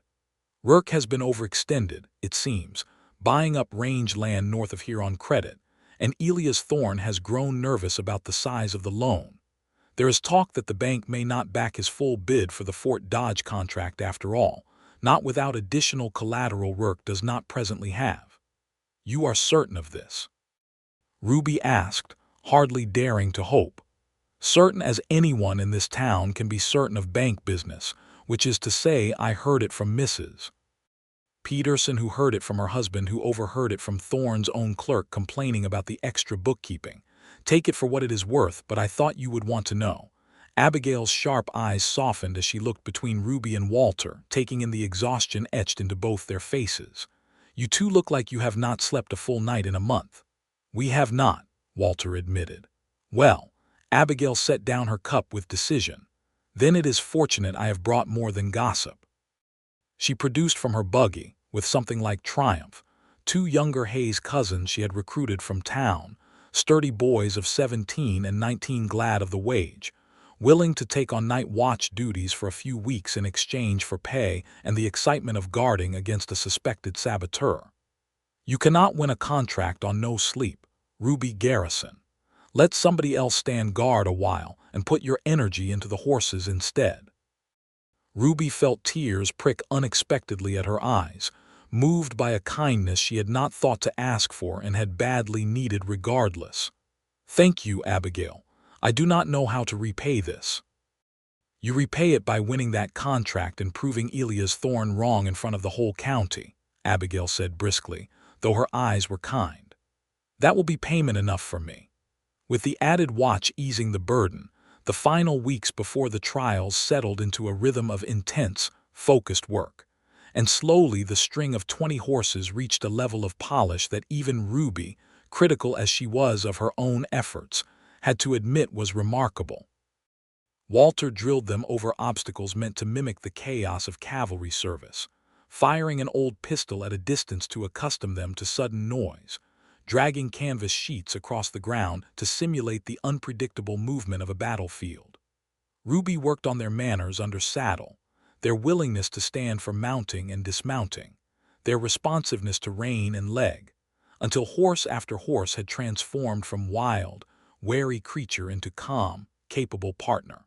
"Rourke has been overextended, it seems, buying up range land north of here on credit, and Elias Thorne has grown nervous about the size of the loan. There is talk that the bank may not back his full bid for the Fort Dodge contract after all, not without additional collateral Rourke does not presently have." "You are certain of this?" Ruby asked, hardly daring to hope. "Certain as anyone in this town can be certain of bank business, which is to say I heard it from Mrs. Peterson, who heard it from her husband, who overheard it from Thorne's own clerk complaining about the extra bookkeeping. Take it for what it is worth, but I thought you would want to know." Abigail's sharp eyes softened as she looked between Ruby and Walter, taking in the exhaustion etched into both their faces. "You 2 look like you have not slept a full night in a month." "We have not," Walter admitted. "Well," Abigail set down her cup with decision, "then it is fortunate I have brought more than gossip." She produced from her buggy, with something like triumph, 2 younger Hayes cousins she had recruited from town, sturdy boys of 17 and 19 glad of the wage, willing to take on night watch duties for a few weeks in exchange for pay and the excitement of guarding against a suspected saboteur. "You cannot win a contract on no sleep, Ruby Garrison. Let somebody else stand guard a while and put your energy into the horses instead." Ruby felt tears prick unexpectedly at her eyes, moved by a kindness she had not thought to ask for and had badly needed regardless. "Thank you, Abigail. I do not know how to repay this." "You repay it by winning that contract and proving Elias Thorne wrong in front of the whole county," Abigail said briskly, though her eyes were kind. "That will be payment enough for me." With the added watch easing the burden, the final weeks before the trials settled into a rhythm of intense, focused work, and slowly the string of 20 horses reached a level of polish that even Ruby, critical as she was of her own efforts, had to admit was remarkable. Walter drilled them over obstacles meant to mimic the chaos of cavalry service, firing an old pistol at a distance to accustom them to sudden noise, dragging canvas sheets across the ground to simulate the unpredictable movement of a battlefield. Ruby worked on their manners under saddle, their willingness to stand for mounting and dismounting, their responsiveness to rein and leg, until horse after horse had transformed from wild, wary creature into calm, capable partner.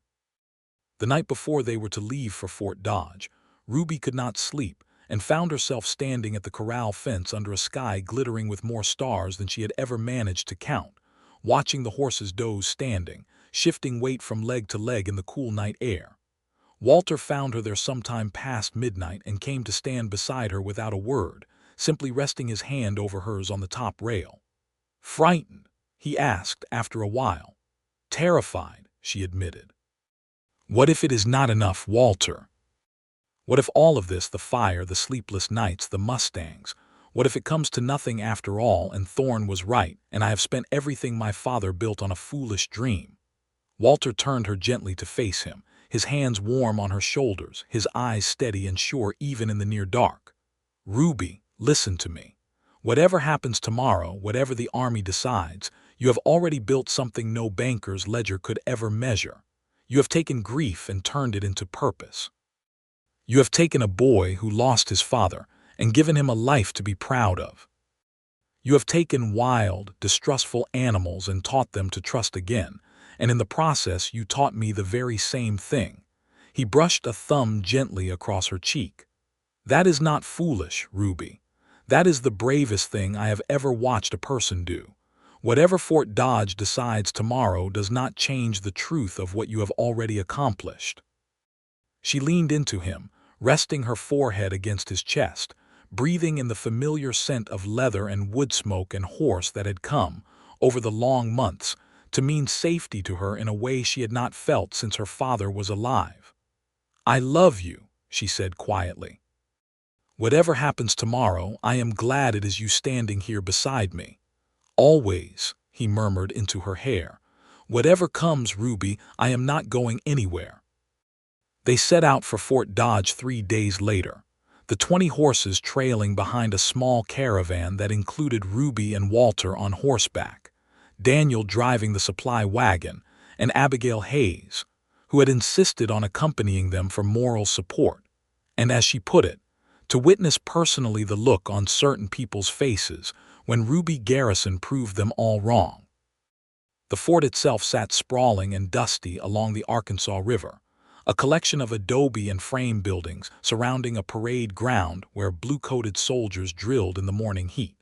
The night before they were to leave for Fort Dodge, Ruby could not sleep and found herself standing at the corral fence under a sky glittering with more stars than she had ever managed to count, watching the horses doze standing, shifting weight from leg to leg in the cool night air. Walter found her there sometime past midnight and came to stand beside her without a word, simply resting his hand over hers on the top rail. "Frightened?" he asked after a while. "Terrified," she admitted. "What if it is not enough, Walter? What if all of this, the fire, the sleepless nights, the mustangs, what if it comes to nothing after all and Thorne was right and I have spent everything my father built on a foolish dream?" Walter turned her gently to face him, his hands warm on her shoulders, his eyes steady and sure even in the near dark. "Ruby, listen to me. Whatever happens tomorrow, whatever the army decides, you have already built something no banker's ledger could ever measure. You have taken grief and turned it into purpose. You have taken a boy who lost his father and given him a life to be proud of. You have taken wild, distrustful animals and taught them to trust again, and in the process you taught me the very same thing." He brushed a thumb gently across her cheek. "That is not foolish, Ruby. That is the bravest thing I have ever watched a person do. Whatever Fort Dodge decides tomorrow does not change the truth of what you have already accomplished." She leaned into him, resting her forehead against his chest, breathing in the familiar scent of leather and wood smoke and horse that had come, over the long months, to mean safety to her in a way she had not felt since her father was alive. "I love you," she said quietly. "Whatever happens tomorrow, I am glad it is you standing here beside me. Always," he murmured into her hair. "Whatever comes, Ruby, I am not going anywhere." They set out for Fort Dodge 3 days later, the 20 horses trailing behind a small caravan that included Ruby and Walter on horseback, Daniel driving the supply wagon, and Abigail Hayes, who had insisted on accompanying them for moral support, and as she put it, to witness personally the look on certain people's faces when Ruby Garrison proved them all wrong. The fort itself sat sprawling and dusty along the Arkansas River, a collection of adobe and frame buildings surrounding a parade ground where blue-coated soldiers drilled in the morning heat.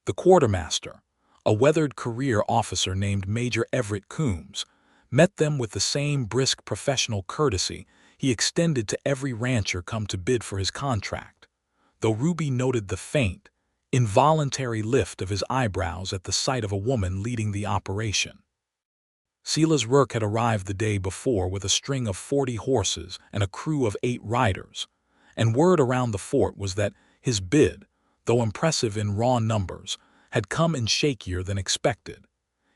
The quartermaster, a weathered career officer named Major Everett Coombs, met them with the same brisk professional courtesy he extended to every rancher come to bid for his contract, though Ruby noted the faint, involuntary lift of his eyebrows at the sight of a woman leading the operation. Silas Rourke had arrived the day before with a string of 40 horses and a crew of 8 riders, and word around the fort was that his bid, though impressive in raw numbers, had come in shakier than expected,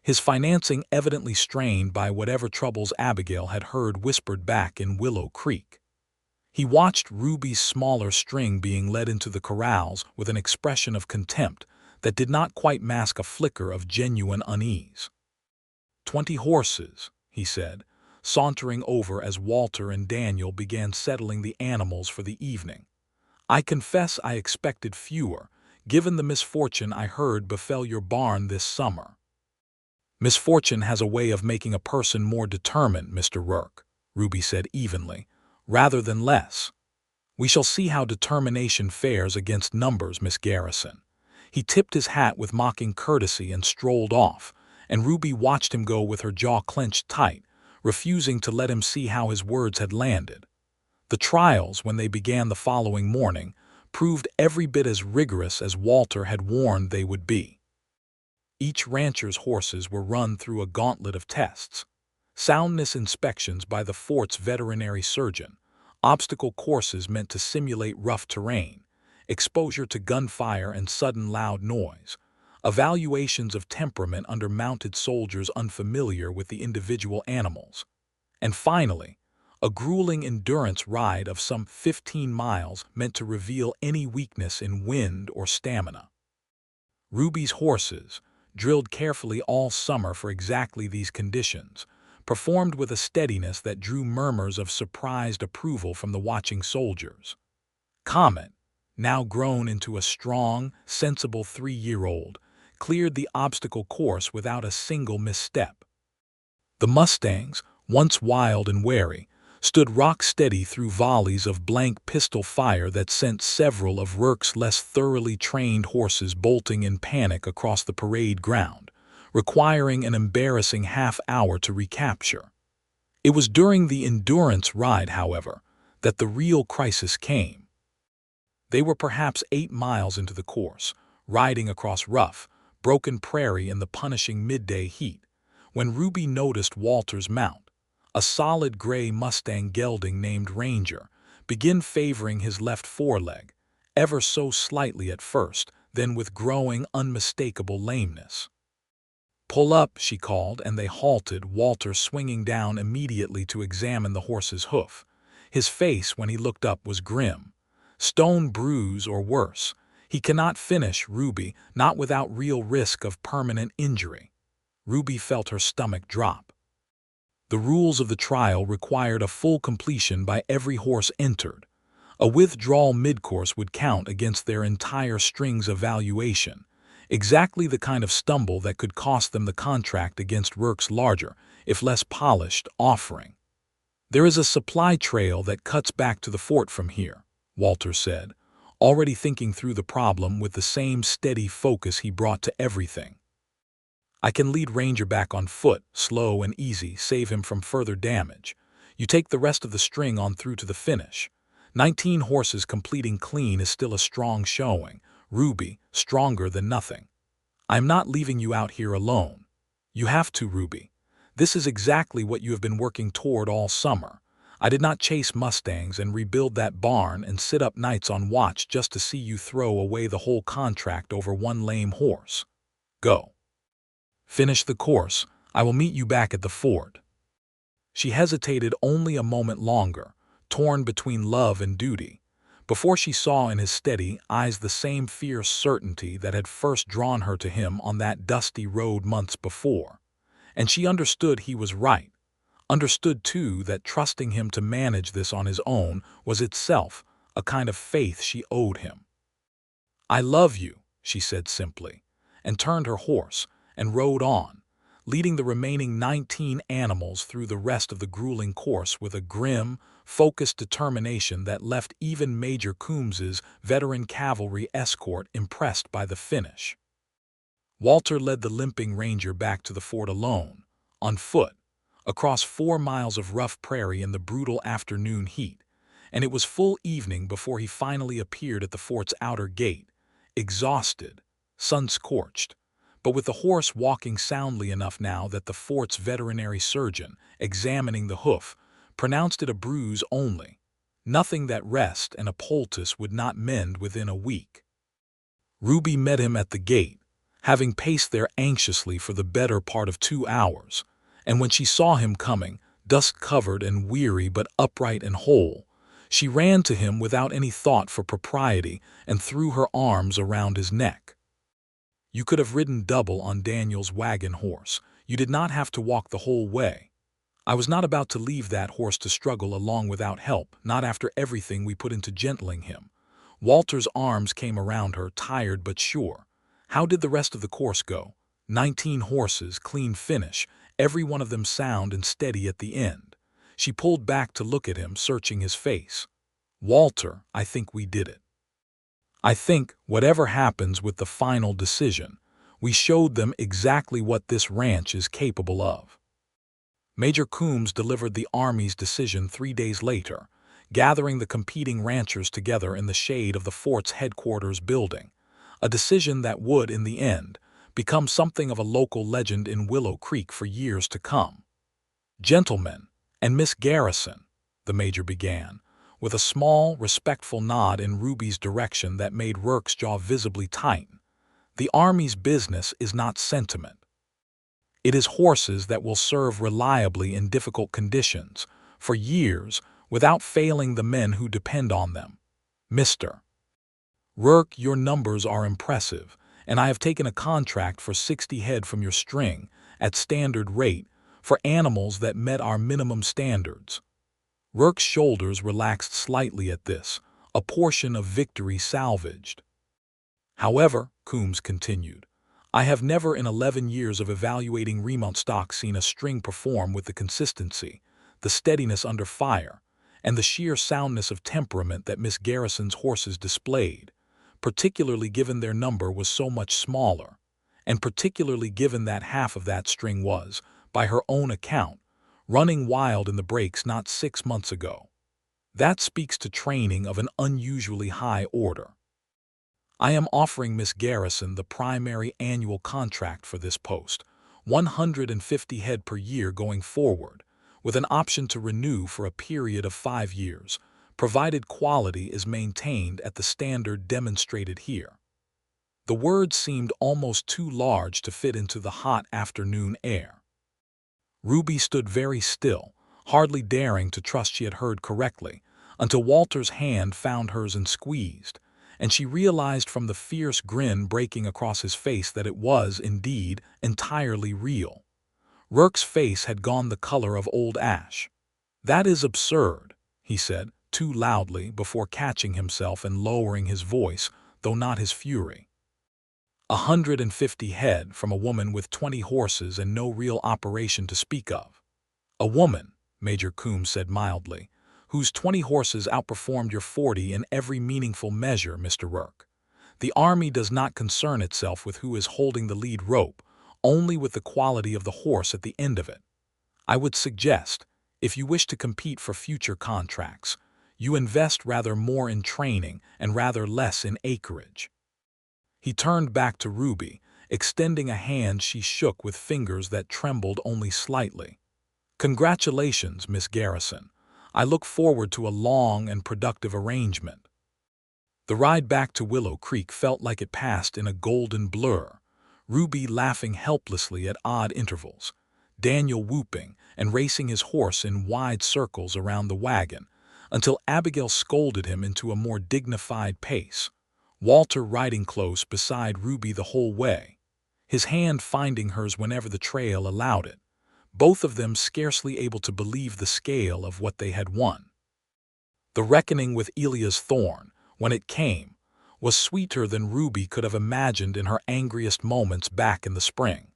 his financing evidently strained by whatever troubles Abigail had heard whispered back in Willow Creek. He watched Ruby's smaller string being led into the corrals with an expression of contempt that did not quite mask a flicker of genuine unease. 20 horses, he said, sauntering over as Walter and Daniel began settling the animals for the evening. "I confess I expected fewer, given the misfortune I heard befell your barn this summer." "Misfortune has a way of making a person more determined, Mr. Rourke," Ruby said evenly, "rather than less. We shall see how determination fares against numbers, Miss Garrison." He tipped his hat with mocking courtesy and strolled off, and Ruby watched him go with her jaw clenched tight, refusing to let him see how his words had landed. The trials, when they began the following morning, proved every bit as rigorous as Walter had warned they would be. Each rancher's horses were run through a gauntlet of tests: soundness inspections by the fort's veterinary surgeon, obstacle courses meant to simulate rough terrain, exposure to gunfire and sudden loud noise, evaluations of temperament under mounted soldiers unfamiliar with the individual animals, and finally, a grueling endurance ride of some 15 miles meant to reveal any weakness in wind or stamina. Ruby's horses, drilled carefully all summer for exactly these conditions, performed with a steadiness that drew murmurs of surprised approval from the watching soldiers. Comet, now grown into a strong, sensible 3-year-old, cleared the obstacle course without a single misstep. The mustangs, once wild and wary, stood rock-steady through volleys of blank pistol fire that sent several of Rourke's less thoroughly trained horses bolting in panic across the parade ground, requiring an embarrassing half-hour to recapture. It was during the endurance ride, however, that the real crisis came. They were perhaps 8 miles into the course, riding across rough, broken prairie in the punishing midday heat, when Ruby noticed Walter's mount, a solid gray Mustang gelding named Ranger, begin favoring his left foreleg, ever so slightly at first, then with growing, unmistakable lameness. "Pull up," she called, and they halted, Walter swinging down immediately to examine the horse's hoof. His face, when he looked up, was grim. "Stone bruise or worse. He cannot finish, Ruby, not without real risk of permanent injury." Ruby felt her stomach drop. The rules of the trial required a full completion by every horse entered. A withdrawal mid-course would count against their entire string's evaluation, exactly the kind of stumble that could cost them the contract against Rourke's larger, if less polished, offering. "There is a supply trail that cuts back to the fort from here," Walter said, already thinking through the problem with the same steady focus he brought to everything. "I can lead Ranger back on foot, slow and easy, save him from further damage. You take the rest of the string on through to the finish. 19 horses completing clean is still a strong showing, Ruby, stronger than nothing. I'm not leaving you out here alone. You have to, Ruby. This is exactly what you have been working toward all summer. I did not chase mustangs and rebuild that barn and sit up nights on watch just to see you throw away the whole contract over one lame horse. Go. Finish the course. I will meet you back at the fort." She hesitated only a moment longer, torn between love and duty, before she saw in his steady eyes the same fierce certainty that had first drawn her to him on that dusty road months before. And she understood he was right, understood too that trusting him to manage this on his own was itself a kind of faith she owed him. "I love you," she said simply, and turned her horse and rode on, leading the remaining 19 animals through the rest of the grueling course with a grim, focused determination that left even Major Coombs's veteran cavalry escort impressed by the finish. Walter led the limping Ranger back to the fort alone, on foot, across 4 miles of rough prairie in the brutal afternoon heat, and it was full evening before he finally appeared at the fort's outer gate, exhausted, sun-scorched, but with the horse walking soundly enough now that the fort's veterinary surgeon, examining the hoof, pronounced it a bruise only, nothing that rest and a poultice would not mend within a week. Ruby met him at the gate, having paced there anxiously for the better part of 2 hours, and when she saw him coming, dust-covered and weary but upright and whole, she ran to him without any thought for propriety and threw her arms around his neck. "You could have ridden double on Daniel's wagon horse. You did not have to walk the whole way. I was not about to leave that horse to struggle along without help, not after everything we put into gentling him." Walter's arms came around her, tired but sure. "How did the rest of the course go? 19 horses, clean finish, every one of them sound and steady at the end." She pulled back to look at him, searching his face. "Walter, I think we did it. I think, whatever happens with the final decision, we showed them exactly what this ranch is capable of." Major Coombs delivered the Army's decision 3 days later, gathering the competing ranchers together in the shade of the fort's headquarters building, a decision that would, in the end, become something of a local legend in Willow Creek for years to come. "Gentlemen, and Miss Garrison," the major began, with a small, respectful nod in Ruby's direction that made Rourke's jaw visibly tighten. "The Army's business is not sentiment. It is horses that will serve reliably in difficult conditions, for years, without failing the men who depend on them. Mr. Rourke, your numbers are impressive, and I have taken a contract for 60 head from your string, at standard rate, for animals that met our minimum standards. Rourke's shoulders relaxed slightly at this, a portion of victory salvaged. However, Coombs continued, I have never in 11 years of evaluating remount stock seen a string perform with the consistency, the steadiness under fire, and the sheer soundness of temperament that Miss Garrison's horses displayed, particularly given their number was so much smaller, and particularly given that half of that string was, by her own account, running wild in the breaks not 6 months ago. That speaks to training of an unusually high order. I am offering Miss Garrison the primary annual contract for this post, 150 head per year going forward, with an option to renew for a period of 5 years, provided quality is maintained at the standard demonstrated here. The words seemed almost too large to fit into the hot afternoon air. Ruby stood very still, hardly daring to trust she had heard correctly, until Walter's hand found hers and squeezed, and she realized from the fierce grin breaking across his face that it was, indeed, entirely real. Rourke's face had gone the color of old ash. That is absurd, he said, too loudly before catching himself and lowering his voice, though not his fury. 150 head from a woman with 20 horses and no real operation to speak of. A woman, Major Coombs said mildly, whose 20 horses outperformed your 40 in every meaningful measure, Mr. Rourke. The Army does not concern itself with who is holding the lead rope, only with the quality of the horse at the end of it. I would suggest, if you wish to compete for future contracts, you invest rather more in training and rather less in acreage. He turned back to Ruby, extending a hand she shook with fingers that trembled only slightly. Congratulations, Miss Garrison. I look forward to a long and productive arrangement. The ride back to Willow Creek felt like it passed in a golden blur, Ruby laughing helplessly at odd intervals, Daniel whooping and racing his horse in wide circles around the wagon, until Abigail scolded him into a more dignified pace, Walter riding close beside Ruby the whole way, his hand finding hers whenever the trail allowed it, both of them scarcely able to believe the scale of what they had won. The reckoning with Elias Thorne, when it came, was sweeter than Ruby could have imagined in her angriest moments back in the spring.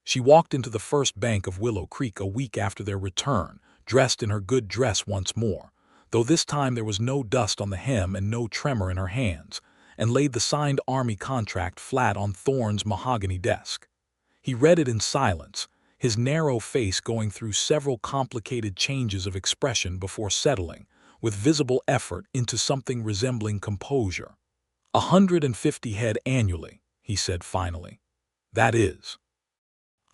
She walked into the first bank of Willow Creek a week after their return, dressed in her good dress once more, though this time there was no dust on the hem and no tremor in her hands, and laid the signed Army contract flat on Thorne's mahogany desk. He read it in silence, his narrow face going through several complicated changes of expression before settling, with visible effort, into something resembling composure. 150 head annually, he said finally. That is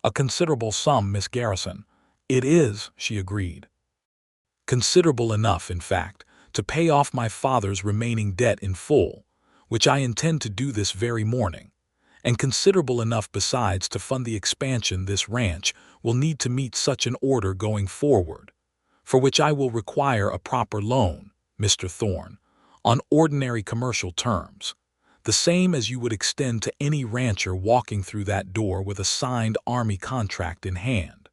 a considerable sum, Miss Garrison. It is, she agreed. Considerable enough, in fact, to pay off my father's remaining debt in full, which I intend to do this very morning, and considerable enough besides to fund the expansion this ranch will need to meet such an order going forward, for which I will require a proper loan, Mr. Thorne, on ordinary commercial terms, the same as you would extend to any rancher walking through that door with a signed Army contract in hand.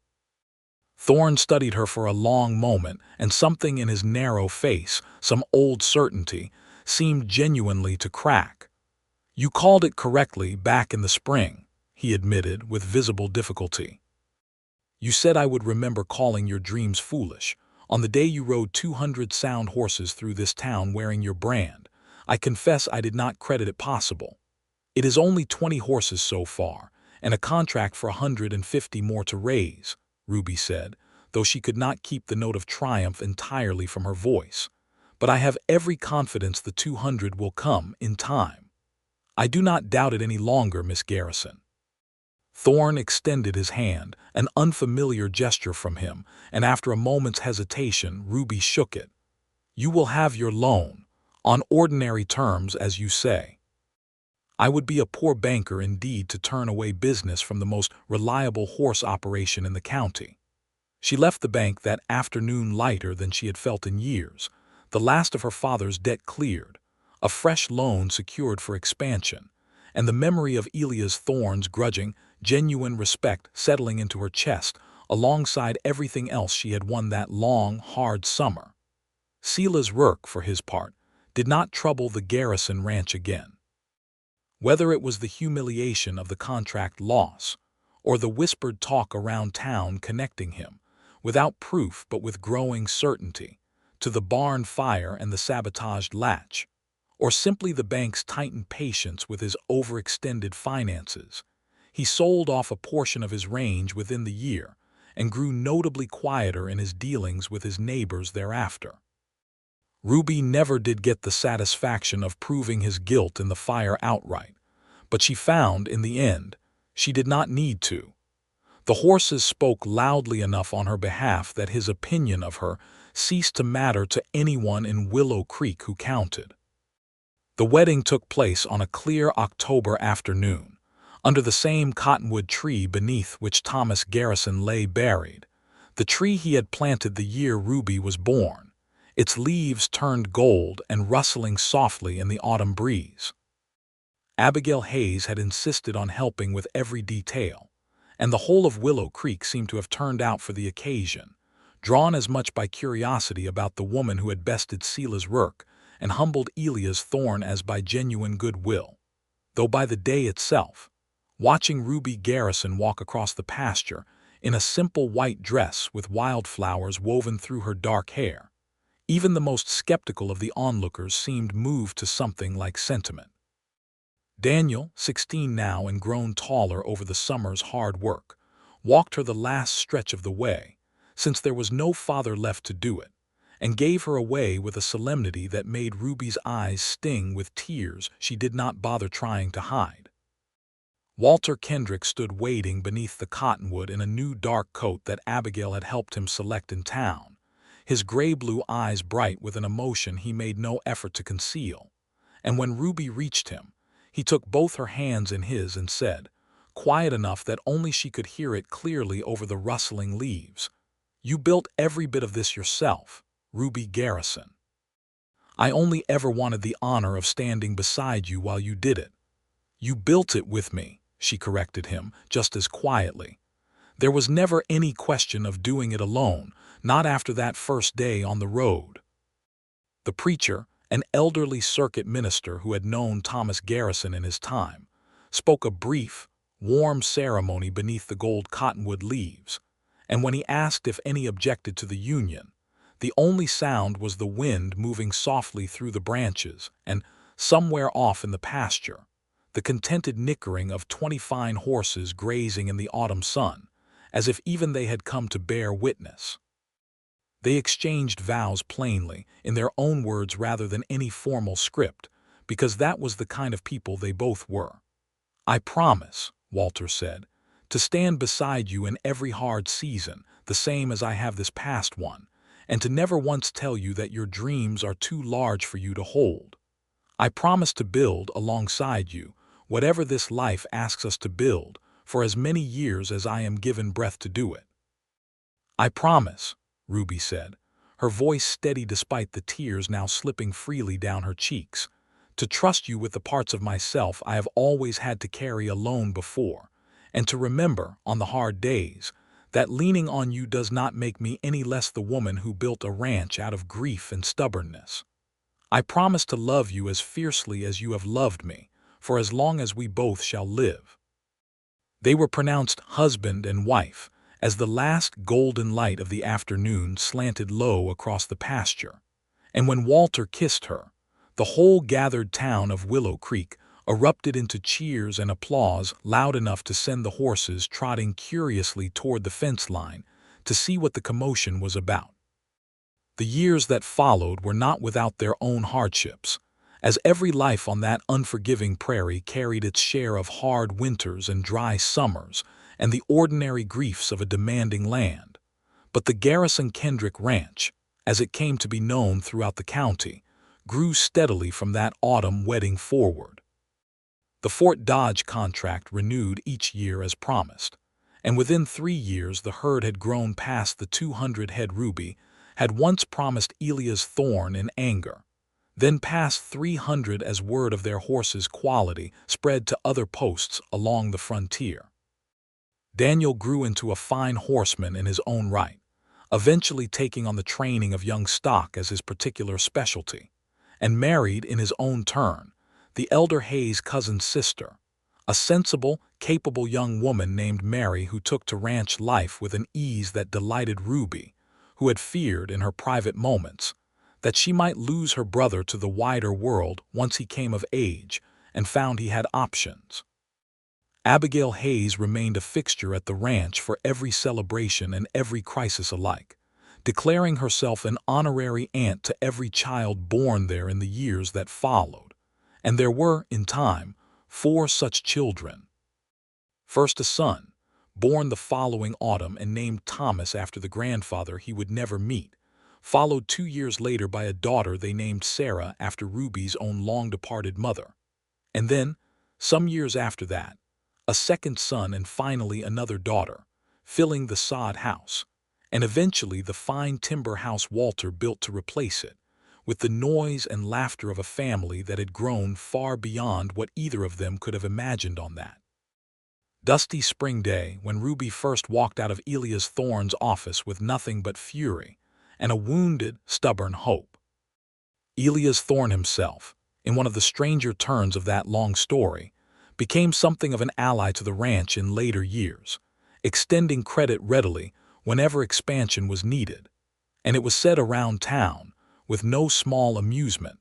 Thorne studied her for a long moment, and something in his narrow face, some old certainty, seemed genuinely to crack. You called it correctly back in the spring, he admitted with visible difficulty. You said I would remember calling your dreams foolish. On the day you rode 200 sound horses through this town wearing your brand, I confess I did not credit it possible. It is only 20 horses so far, and a contract for 150 more to raise, Ruby said, though she could not keep the note of triumph entirely from her voice. But I have every confidence the 200 will come in time. I do not doubt it any longer, Miss Garrison. Thorne extended his hand, an unfamiliar gesture from him, and after a moment's hesitation, Ruby shook it. You will have your loan, on ordinary terms, as you say. I would be a poor banker indeed to turn away business from the most reliable horse operation in the county. She left the bank that afternoon lighter than she had felt in years, the last of her father's debt cleared, a fresh loan secured for expansion, and the memory of Elias Thorne's grudging, genuine respect settling into her chest alongside everything else she had won that long, hard summer. Sila's work, for his part, did not trouble the Garrison ranch again. Whether it was the humiliation of the contract loss, or the whispered talk around town connecting him, without proof but with growing certainty, to the barn fire and the sabotaged latch, or simply the bank's tightened patience with his overextended finances, he sold off a portion of his range within the year and grew notably quieter in his dealings with his neighbors thereafter. Ruby never did get the satisfaction of proving his guilt in the fire outright, but she found, in the end, she did not need to. The horses spoke loudly enough on her behalf that his opinion of her ceased to matter to anyone in Willow Creek who counted. The wedding took place on a clear October afternoon, under the same cottonwood tree beneath which Thomas Garrison lay buried, the tree he had planted the year Ruby was born, its leaves turned gold and rustling softly in the autumn breeze. Abigail Hayes had insisted on helping with every detail, and the whole of Willow Creek seemed to have turned out for the occasion, drawn as much by curiosity about the woman who had bested Sila's work and humbled Elias Thorne as by genuine goodwill. Though by the day itself, watching Ruby Garrison walk across the pasture in a simple white dress with wildflowers woven through her dark hair, even the most skeptical of the onlookers seemed moved to something like sentiment. Daniel, 16 now and grown taller over the summer's hard work, walked her the last stretch of the way, since there was no father left to do it, and gave her away with a solemnity that made Ruby's eyes sting with tears she did not bother trying to hide. Walter Kendrick stood waiting beneath the cottonwood in a new dark coat that Abigail had helped him select in town, his gray-blue eyes bright with an emotion he made no effort to conceal, and when Ruby reached him, he took both her hands in his and said, quiet enough that only she could hear it clearly over the rustling leaves, "You built every bit of this yourself, Ruby Garrison. I only ever wanted the honor of standing beside you while you did it." "You built it with me," she corrected him, just as quietly. "There was never any question of doing it alone, not after that first day on the road." The preacher, an elderly circuit minister who had known Thomas Garrison in his time, spoke a brief, warm ceremony beneath the gold cottonwood leaves, and when he asked if any objected to the union, the only sound was the wind moving softly through the branches and, somewhere off in the pasture, the contented nickering of 20 fine horses grazing in the autumn sun, as if even they had come to bear witness. They exchanged vows plainly, in their own words rather than any formal script, because that was the kind of people they both were. "I promise," Walter said, "to stand beside you in every hard season, the same as I have this past one, and to never once tell you that your dreams are too large for you to hold. I promise to build alongside you whatever this life asks us to build for as many years as I am given breath to do it." "I promise," Ruby said, her voice steady despite the tears now slipping freely down her cheeks, "to trust you with the parts of myself I have always had to carry alone before, and to remember, on the hard days, that leaning on you does not make me any less the woman who built a ranch out of grief and stubbornness. I promise to love you as fiercely as you have loved me, for as long as we both shall live." They were pronounced husband and wife, as the last golden light of the afternoon slanted low across the pasture, and when Walter kissed her, the whole gathered town of Willow Creek erupted into cheers and applause loud enough to send the horses trotting curiously toward the fence line to see what the commotion was about. The years that followed were not without their own hardships, as every life on that unforgiving prairie carried its share of hard winters and dry summers and the ordinary griefs of a demanding land. But the Garrison Kendrick Ranch, as it came to be known throughout the county, grew steadily from that autumn wedding forward. The Fort Dodge contract renewed each year as promised, And within 3 years the herd had grown past the 200 head Ruby had once promised Elias Thorne in anger, then past 300 as word of their horses' quality spread to other posts along the frontier. Daniel grew into a fine horseman in his own right, eventually taking on the training of young stock as his particular specialty, and married in his own turn the elder Hayes' cousin's sister, a sensible, capable young woman named Mary who took to ranch life with an ease that delighted Ruby, who had feared in her private moments that she might lose her brother to the wider world once he came of age and found he had options. Abigail Hayes remained a fixture at the ranch for every celebration and every crisis alike, declaring herself an honorary aunt to every child born there in the years that followed, and there were, in time, 4 such children. First a son, born the following autumn and named Thomas after the grandfather he would never meet, followed 2 years later by a daughter they named Sarah after Ruby's own long-departed mother, and then, some years after that, a second son and finally another daughter, filling the sod house, and eventually the fine timber house Walter built to replace it, with the noise and laughter of a family that had grown far beyond what either of them could have imagined on that dusty spring day when Ruby first walked out of Elias Thorne's office with nothing but fury and a wounded, stubborn hope. Elias Thorne himself, in one of the stranger turns of that long story, became something of an ally to the ranch in later years, extending credit readily whenever expansion was needed, and it was said around town, with no small amusement,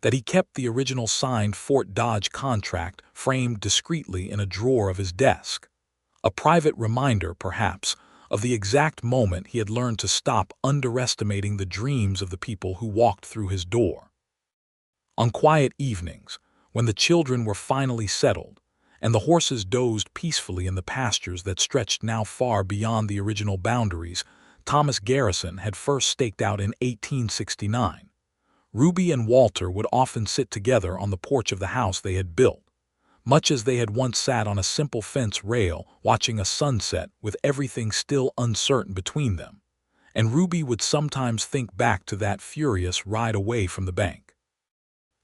that he kept the original signed Fort Dodge contract framed discreetly in a drawer of his desk, a private reminder, perhaps, of the exact moment he had learned to stop underestimating the dreams of the people who walked through his door. On quiet evenings, when the children were finally settled, and the horses dozed peacefully in the pastures that stretched now far beyond the original boundaries Thomas Garrison had first staked out in 1869, Ruby and Walter would often sit together on the porch of the house they had built, much as they had once sat on a simple fence rail watching a sunset with everything still uncertain between them, and Ruby would sometimes think back to that furious ride away from the bank,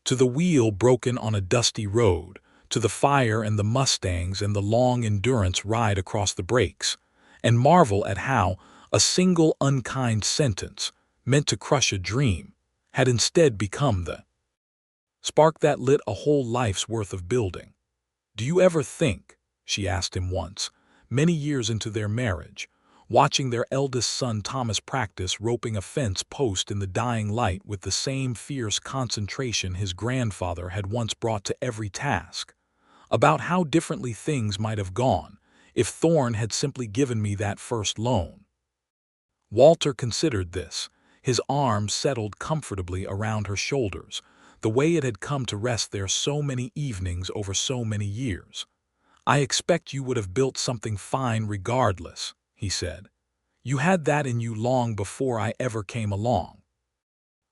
to the wheel broken on a dusty road, to the fire and the mustangs and the long endurance ride across the breaks, and marvel at how a single unkind sentence, meant to crush a dream, had instead become the spark that lit a whole life's worth of building. "Do you ever think," she asked him once, many years into their marriage, watching their eldest son Thomas practice roping a fence post in the dying light with the same fierce concentration his grandfather had once brought to every task, about how differently things might have gone if Thorne had simply given me that first loan? Walter considered this, his arm settled comfortably around her shoulders, the way it had come to rest there so many evenings over so many years. "I expect you would have built something fine regardless," he said. "You had that in you long before I ever came along.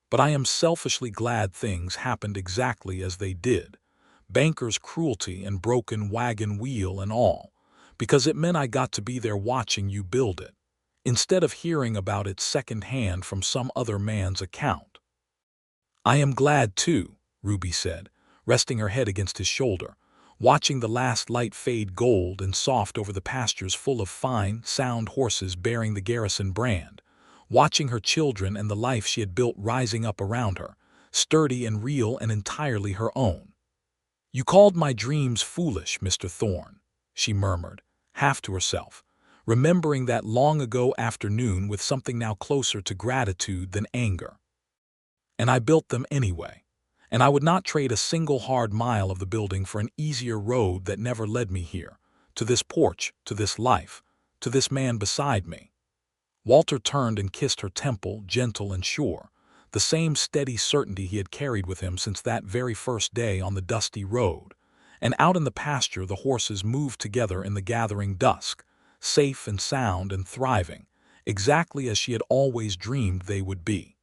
But I am selfishly glad things happened exactly as they did, banker's cruelty and broken wagon wheel and all, because it meant I got to be there watching you build it, instead of hearing about it second-hand from some other man's account." "I am glad, too," Ruby said, resting her head against his shoulder, watching the last light fade gold and soft over the pastures full of fine, sound horses bearing the Garrison brand, watching her children and the life she had built rising up around her, sturdy and real and entirely her own. "You called my dreams foolish, Mr. Thorne," she murmured, half to herself, remembering that long-ago afternoon with something now closer to gratitude than anger. "And I built them anyway, and I would not trade a single hard mile of the building for an easier road that never led me here, to this porch, to this life, to this man beside me." Walter turned and kissed her temple, gentle and sure, the same steady certainty he had carried with him since that very first day on the dusty road, and out in the pasture the horses moved together in the gathering dusk, safe and sound and thriving, exactly as she had always dreamed they would be.